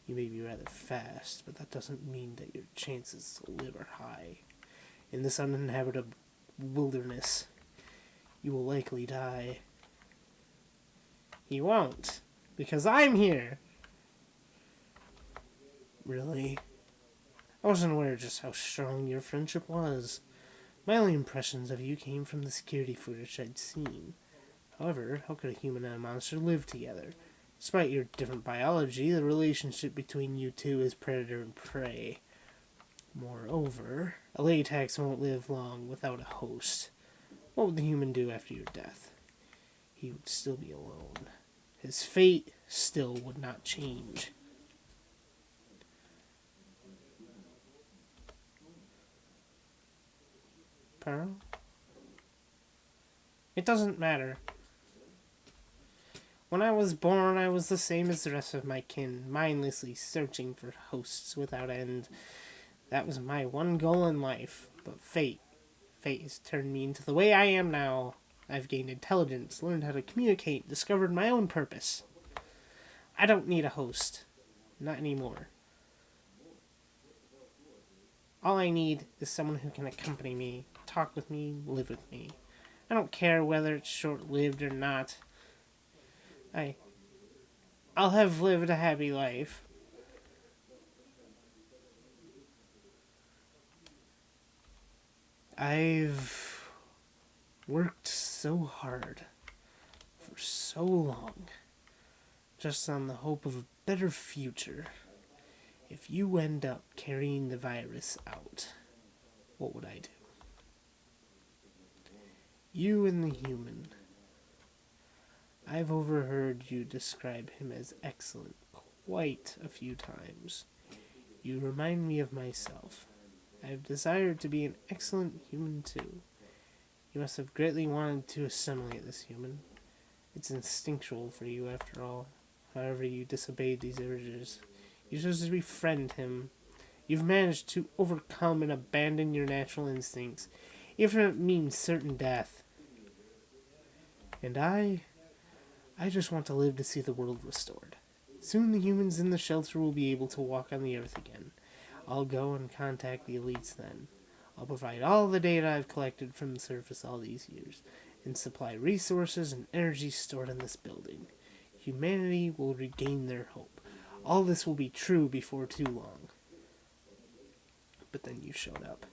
You may be rather fast, but that doesn't mean that your chances to live are high. In this uninhabited wilderness, you will likely die. You won't, because I'm here. Really? I wasn't aware just how strong your friendship was. My only impressions of you came from the security footage I'd seen. However, how could a human and a monster live together? Despite your different biology, the relationship between you two is predator and prey. Moreover, a latex won't live long without a host. What would the human do after your death? He would still be alone. His fate still would not change. Pearl? It doesn't matter. When I was born, I was the same as the rest of my kin, mindlessly searching for hosts without end. That was my one goal in life. But fate has turned me into the way I am now. I've gained intelligence, learned how to communicate, discovered my own purpose. I don't need a host. Not anymore. All I need is someone who can accompany me, talk with me, live with me. I don't care whether it's short-lived or not. I, I'll have lived a happy life. I've worked so hard for so long, just on the hope of a better future. If you end up carrying the virus out, what would I do? You and the human. I've overheard you describe him as excellent quite a few times. You remind me of myself. I have desired to be an excellent human too. You must have greatly wanted to assimilate this human. It's instinctual for you, after all. However, you disobeyed these urges. You chose to befriend him. You've managed to overcome and abandon your natural instincts, even if it means certain death. And I just want to live to see the world restored. Soon the humans in the shelter will be able to walk on the earth again. I'll go and contact the elites then. I'll provide all the data I've collected from the surface all these years, and supply resources and energy stored in this building. Humanity will regain their hope. All this will be true before too long. But then you showed up.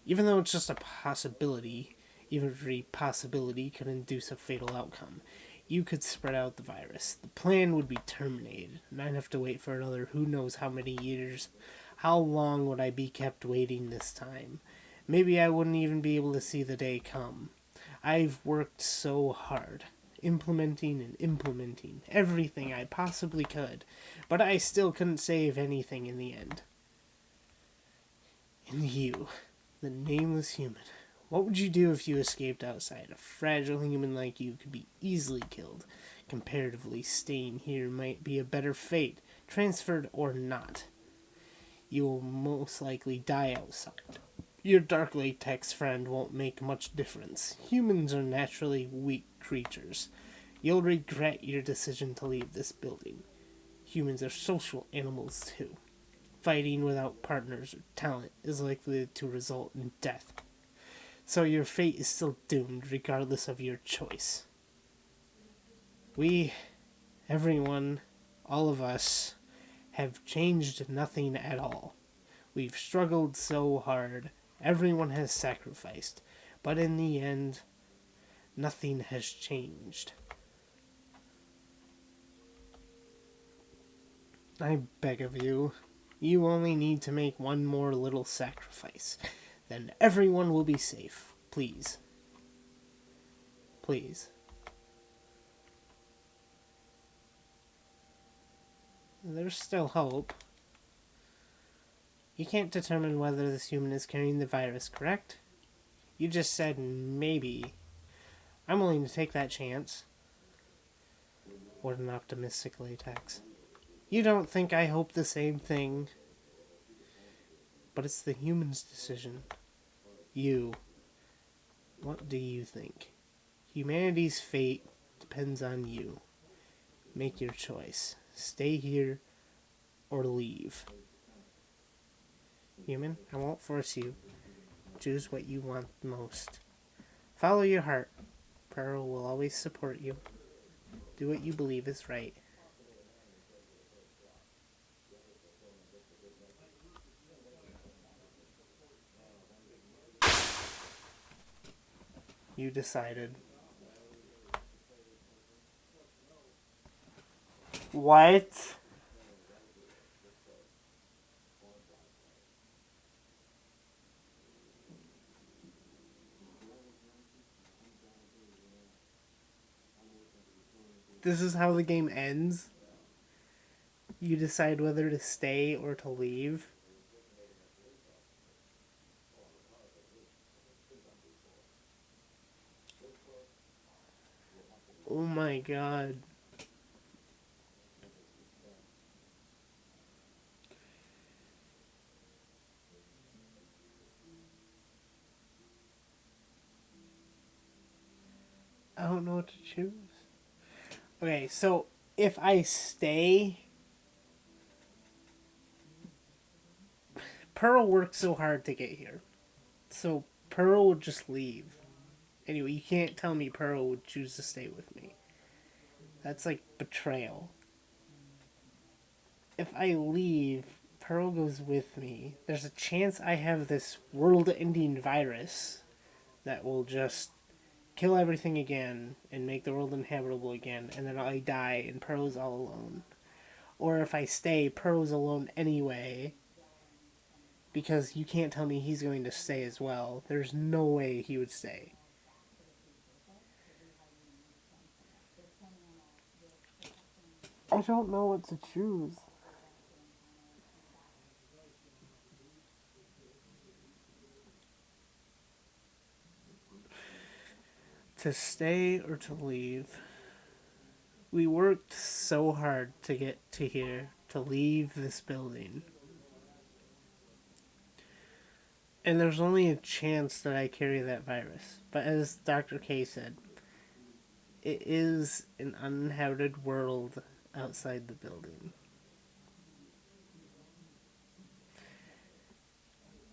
Even though it's just a possibility, every possibility could induce a fatal outcome. You could spread out the virus. The plan would be terminated, and I'd have to wait for another who knows how many years. How long would I be kept waiting this time? Maybe I wouldn't even be able to see the day come. I've worked so hard, implementing everything I possibly could, but I still couldn't save anything in the end. And you, the nameless human, what would you do if you escaped outside? A fragile human like you could be easily killed. Comparatively, staying here might be a better fate, transferred or not. You will most likely die outside. Your dark latex friend won't make much difference. Humans are naturally weak creatures. You'll regret your decision to leave this building. Humans are social animals too. Fighting without partners or talent is likely to result in death. So your fate is still doomed regardless of your choice. We, everyone, all of us, have changed nothing at all. We've struggled so hard. Everyone has sacrificed. But in the end, nothing has changed. I beg of you, you only need to make one more little sacrifice. Then everyone will be safe. Please. Please. There's still hope. You can't determine whether this human is carrying the virus, correct? You just said maybe. I'm willing to take that chance. What an optimistic latex. You don't think I hope the same thing. But it's the human's decision. You. What do you think? Humanity's fate depends on you. Make your choice. Stay here or leave. Human, I won't force you. Choose what you want most. Follow your heart. Pearl will always support you. Do what you believe is right. You decided. What? This is how the game ends? You decide whether to stay or to leave? Oh my god. I don't know what to choose. Okay, so if I stay, Pearl worked so hard to get here. So Pearl would just leave. Anyway, you can't tell me Pearl would choose to stay with me. That's like betrayal. If I leave, Pearl goes with me. There's a chance I have this world-ending virus that will just kill everything again and make the world inhabitable again, and then I die and Pearl's all alone. Or if I stay, Pearl's alone anyway, because you can't tell me he's going to stay as well. There's no way he would stay. I don't know what to choose. To stay or to leave. We worked so hard to get to here, to leave this building. And there's only a chance that I carry that virus. But as Dr. K said, it is an uninhabited world outside the building.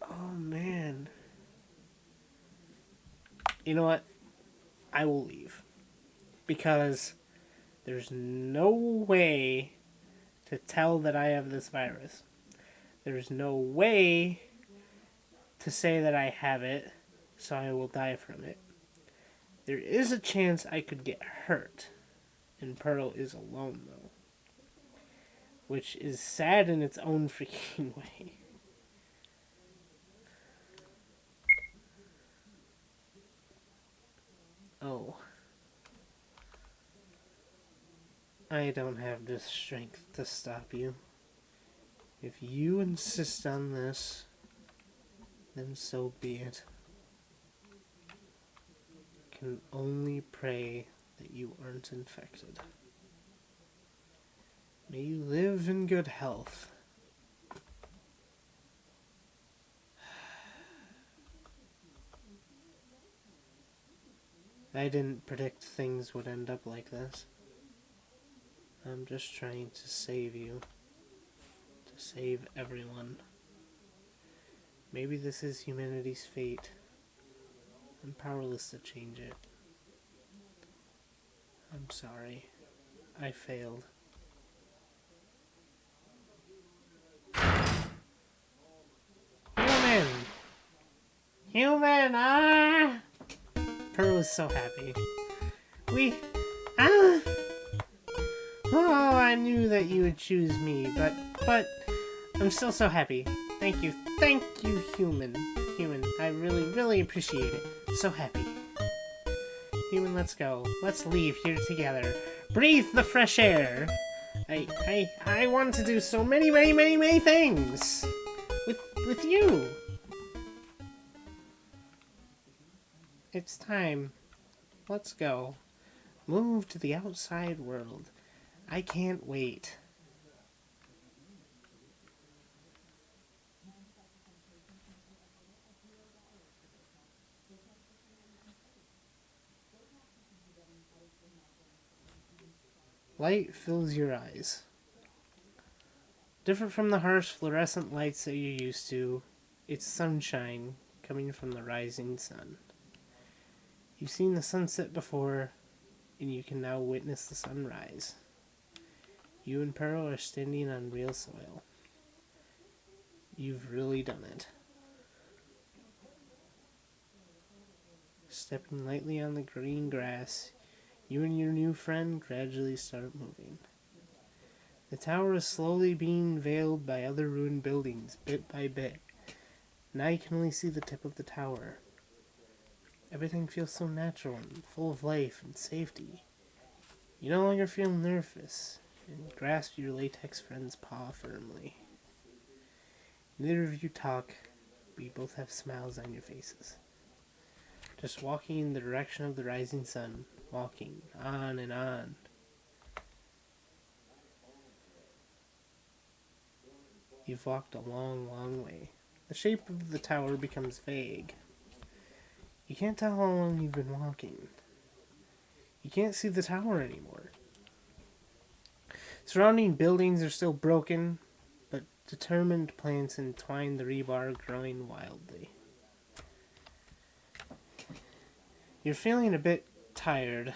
Oh man. You know what? I will leave. Because there's no way to tell that I have this virus. There's no way to say that I have it, so I will die from it. There is a chance I could get hurt, and Pearl is alone, though. Which is sad in its own freaking way. Oh. I don't have the strength to stop you. If you insist on this, then so be it. I can only pray that you aren't infected. May you live in good health. I didn't predict things would end up like this. I'm just trying to save you. To save everyone. Maybe this is humanity's fate. I'm powerless to change it. I'm sorry. I failed. Human! Human! Ah! Pearl was so happy. Ah! Oh, I knew that you would choose me, but I'm still so happy. Thank you, human. Human, I really, really appreciate it. So happy. Human, let's go. Let's leave here together. Breathe the fresh air. I want to do so many, many, many, many things with you. It's time. Let's go. Move to the outside world. I can't wait. Light fills your eyes. Different from the harsh fluorescent lights that you're used to, it's sunshine coming from the rising sun. You've seen the sunset before, and you can now witness the sunrise. You and Pearl are standing on real soil. You've really done it. Stepping lightly on the green grass, you and your new friend gradually start moving. The tower is slowly being veiled by other ruined buildings, bit by bit. Now you can only see the tip of the tower. Everything feels so natural and full of life and safety. You no longer feel nervous and grasp your latex friend's paw firmly. Neither of you talk, but you both have smiles on your faces. Just walking in the direction of the rising sun, walking on and on. You've walked a long, long way. The shape of the tower becomes vague. You can't tell how long you've been walking. You can't see the tower anymore. Surrounding buildings are still broken, but determined plants entwine the rebar, growing wildly. You're feeling a bit tired.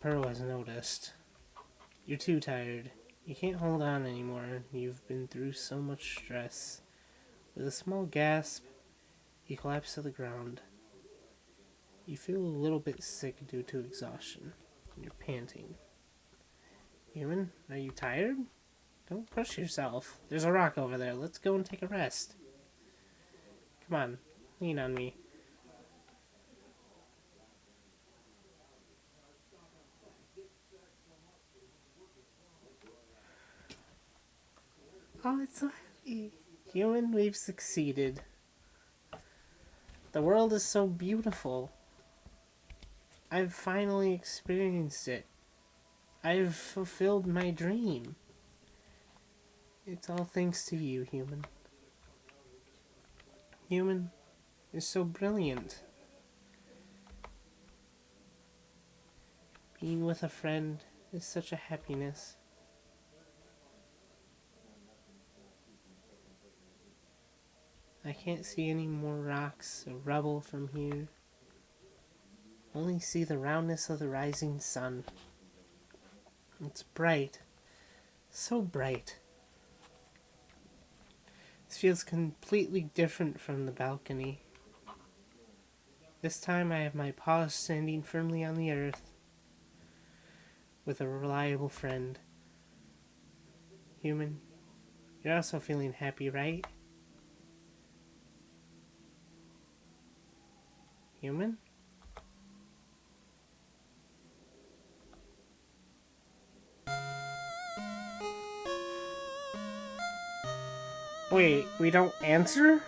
Pearl has noticed. You're too tired. You can't hold on anymore. You've been through so much stress. With a small gasp, you collapse to the ground. You feel a little bit sick due to exhaustion. You're panting. Human, are you tired? Don't push yourself. There's a rock over there. Let's go and take a rest. Come on, lean on me. Oh, it's so happy. Human, we've succeeded. The world is so beautiful. I've finally experienced it. I've fulfilled my dream. It's all thanks to you, Human. Human is so brilliant. Being with a friend is such a happiness. I can't see any more rocks or rubble from here. Only see the roundness of the rising sun. It's bright. So bright. This feels completely different from the balcony. This time I have my paws standing firmly on the earth with a reliable friend. Human, you're also feeling happy, right? Human? Wait, we don't answer?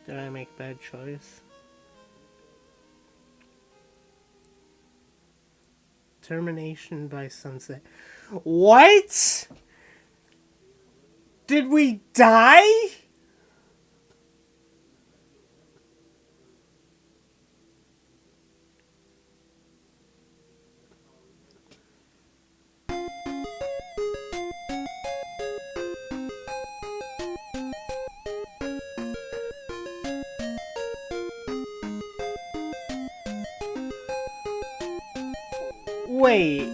Did I make a bad choice? Termination by sunset. What? Did we die? Wait,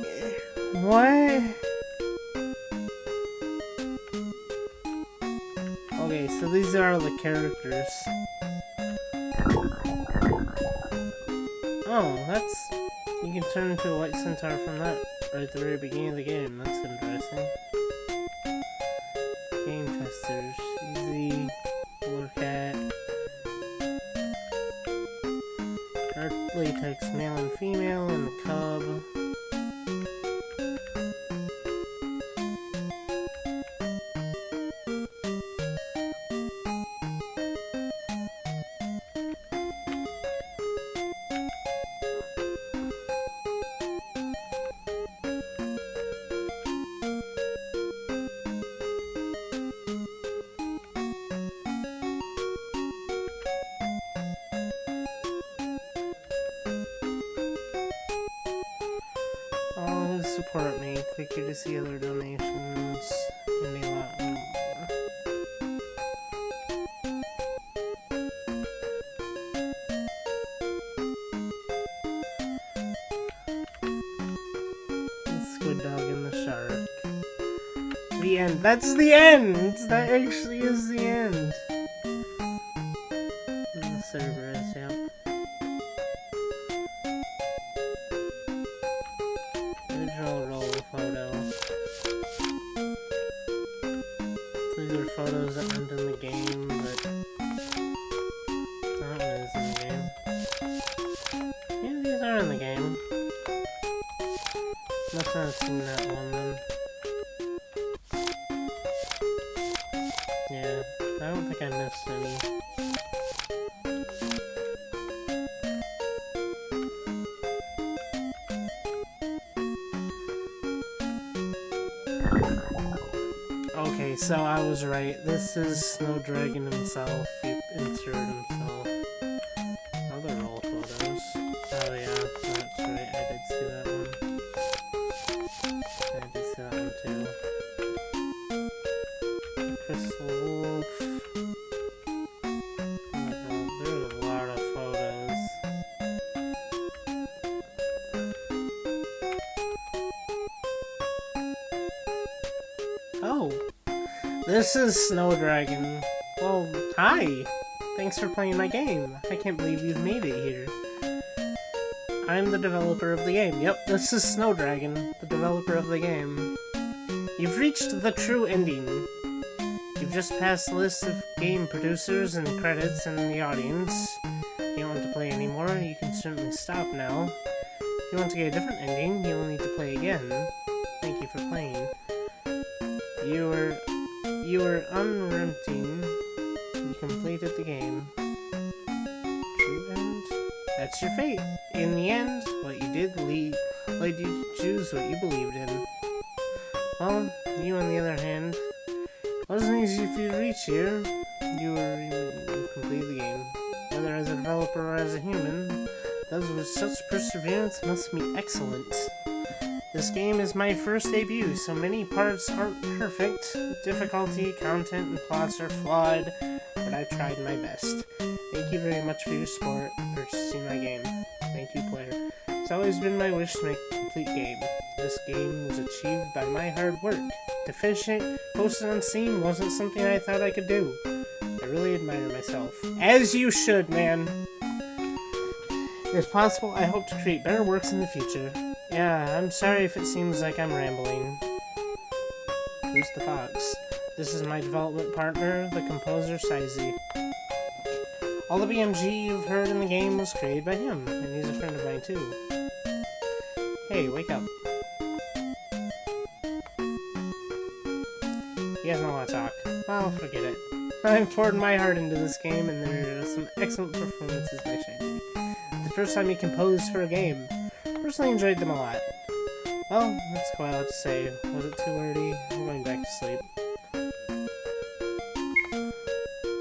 what? Okay, so these are all the characters. Oh, that's... You can turn into a white centaur from that right at the very beginning of the game. That's interesting. Game testers. Easy. Look at. Dark latex male and female and the cub. Support me. Click here to see other donations and a lot more. The squid dog and the shark. The end. That's the end! That actually is the end. And the server is, yep. Roll photo. These are photos that aren't in the game, but that one is in the game. Yeah, these are in the game. Must not have seen that one then. Yeah, I don't think I missed any. Okay, so I was right. This is Snow Dragon himself. He inserted himself. Other roll photos. Oh yeah, that's right. I did Oh, this is Snowdragon. Well, hi! Thanks for playing my game. I can't believe you've made it here. I'm the developer of the game. Yep, this is Snowdragon, the developer of the game. You've reached the true ending. You've just passed the list of game producers and credits and the audience. If you don't want to play anymore, you can certainly stop now. If you want to get a different ending, you'll need to play again. Thank you for playing. You were unrelenting. You completed the game. True end? That's your fate. In the end, what you did led you to choose what you believed in. Well, you on the other hand, it wasn't easy for you to reach here. You completed the game. Whether as a developer or as a human, those with such perseverance must be excellent. This game is my first debut, so many parts aren't perfect. Difficulty, content, and plots are flawed, but I tried my best. Thank you very much for your support purchasing my game. Thank you, player. It's always been my wish to make a complete game. This game was achieved by my hard work. To finish it, posted on Steam wasn't something I thought I could do. I really admire myself. As you should, man. If possible, I hope to create better works in the future. Yeah, I'm sorry if it seems like I'm rambling. Who's the fox? This is my development partner, the composer Saizi. All the BMG you've heard in the game was created by him, and he's a friend of mine too. Hey, wake up. You guys don't want to talk. Well, forget it. I've poured my heart into this game, and there are some excellent performances by Saizi. The first time he composed for a game. Personally enjoyed them a lot. Well, that's quite a lot to say. Was it too early? I'm going back to sleep.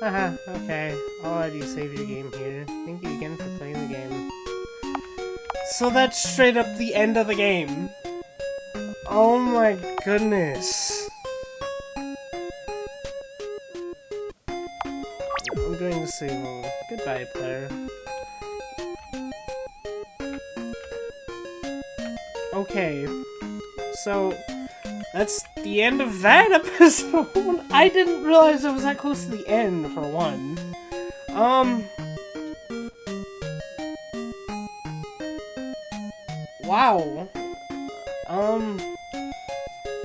Haha, okay. I'll let you save your game here. Thank you again for playing the game. So that's straight up the end of the game. Oh my goodness. I'm going to say, well, goodbye, player. Okay, so that's the end of that episode. I didn't realize I was that close to the end, for one. Wow.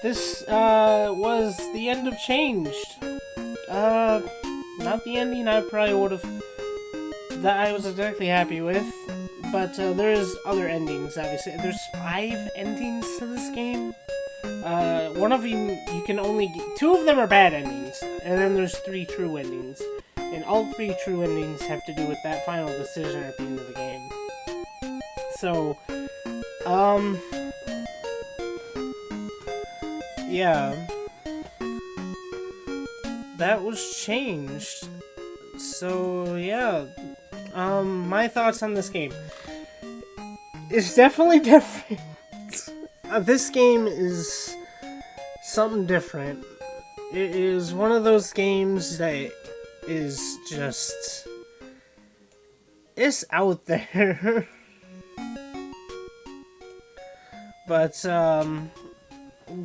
This, was the end of Changed. Not the ending I probably would've, that I was exactly happy with. But there's other endings, obviously. There's 5 endings to this game. One of them, you can only get... 2 of them are bad endings, and then there's 3 true endings. And all 3 true endings have to do with that final decision at the end of the game. So, yeah. That was Changed. So, yeah. My thoughts on this game. It's definitely different. This game is something different. It is one of those games that is just... it's out there. But,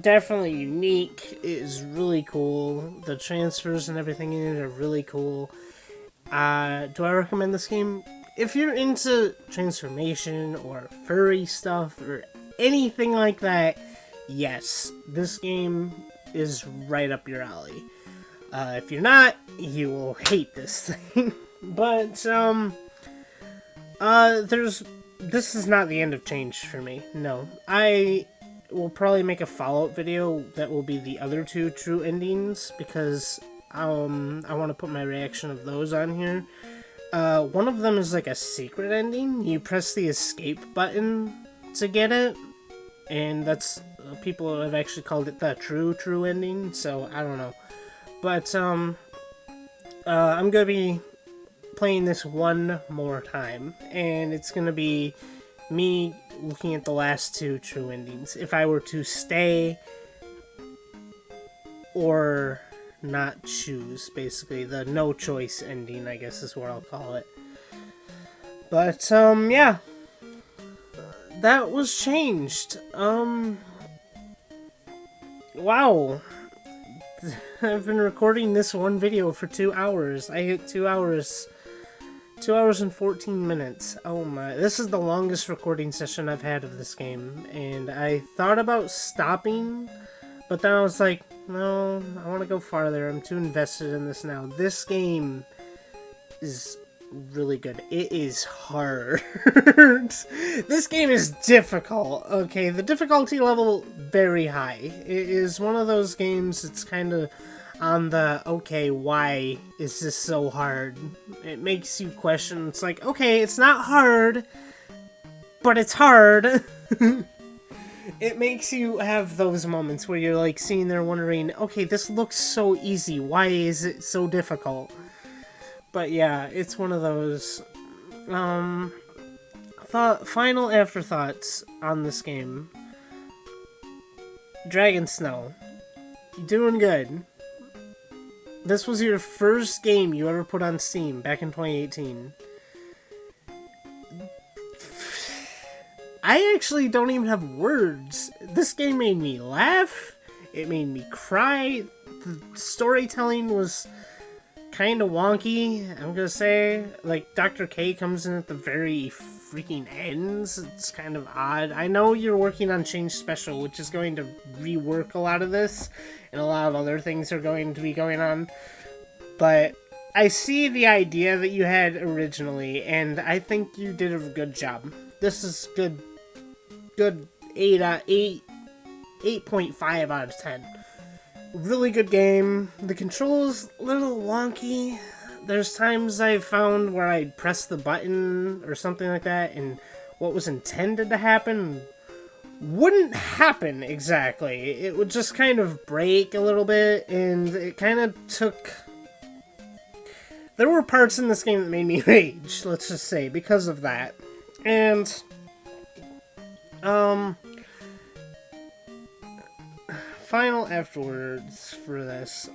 definitely unique. It is really cool. The transfers and everything in it are really cool. Do I recommend this game? If you're into transformation or furry stuff or anything like that, yes, this game is right up your alley. If you're not, you will hate this thing. But, this is not the end of Change for me. No. I will probably make a follow-up video that will be the other 2 true endings, because I want to put my reaction of those on here. One of them is like a secret ending. You press the escape button to get it, and that's, people have actually called it the true ending, so I don't know. But, I'm gonna be playing this one more time, and it's gonna be me looking at the last 2 true endings. If I were to stay or not choose, basically. The no choice ending, I guess is what I'll call it. But, yeah. That was Changed. Wow. I've been recording this one video for 2 hours. I hit 2 hours. 2 hours and 14 minutes. Oh my. This is the longest recording session I've had of this game. And I thought about stopping, but then I was like, no, I want to go farther. I'm too invested in this now. This game is really good. It is hard. This game is difficult. Okay, the difficulty level very high. It is one of those games that's kind of on the, okay, why is this so hard? It makes you question. It's like, okay, it's not hard, but it's hard. It makes you have those moments where you're like sitting there wondering, okay, this looks so easy. Why is it so difficult? But yeah, it's one of those. Final afterthoughts on this game. Dragon Snow, you're doing good. This was your first game you ever put on Steam back in 2018. I actually don't even have words. This game made me laugh. It made me cry. The storytelling was kind of wonky, I'm gonna say. Like, Dr. K comes in at the very freaking ends. It's kind of odd. I know you're working on Change Special, which is going to rework a lot of this, and a lot of other things are going to be going on. But I see the idea that you had originally, and I think you did a good job. This is good 8.5 out of 10. Really good game. The controls a little wonky. There's times I've found where I'd press the button or something like that, and what was intended to happen wouldn't happen exactly. It would just kind of break a little bit, and it kind of took... There were parts in this game that made me rage, let's just say, because of that. And, final afterwards for this.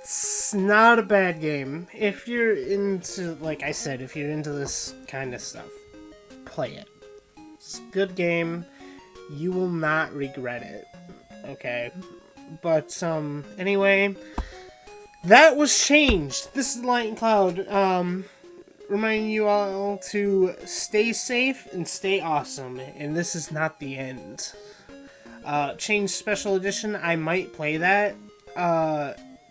It's not a bad game. If you're into, like I said, if you're into this kind of stuff, play it. It's a good game. You will not regret it. Okay? But, anyway, that was changed. This is Light and Cloud, reminding you all to stay safe and stay awesome, and this is not the end. Change Special Edition, I might play that,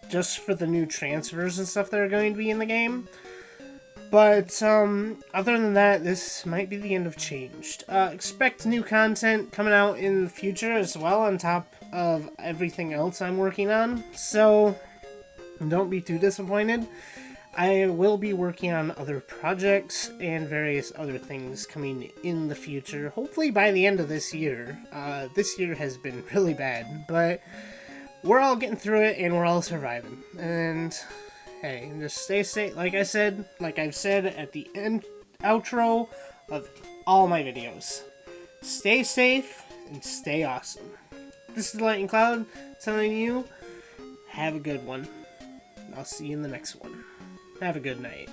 just for the new transfers and stuff that are going to be in the game. But, other than that, this might be the end of Changed. Expect new content coming out in the future as well, on top of everything else I'm working on, so don't be too disappointed. I will be working on other projects and various other things coming in the future, hopefully by the end of this year. This year has been really bad, but we're all getting through it and we're all surviving. And hey, just stay safe, like I've said at the end outro of all my videos. Stay safe and stay awesome. This is Light and Cloud telling you, have a good one. I'll see you in the next one. Have a good night.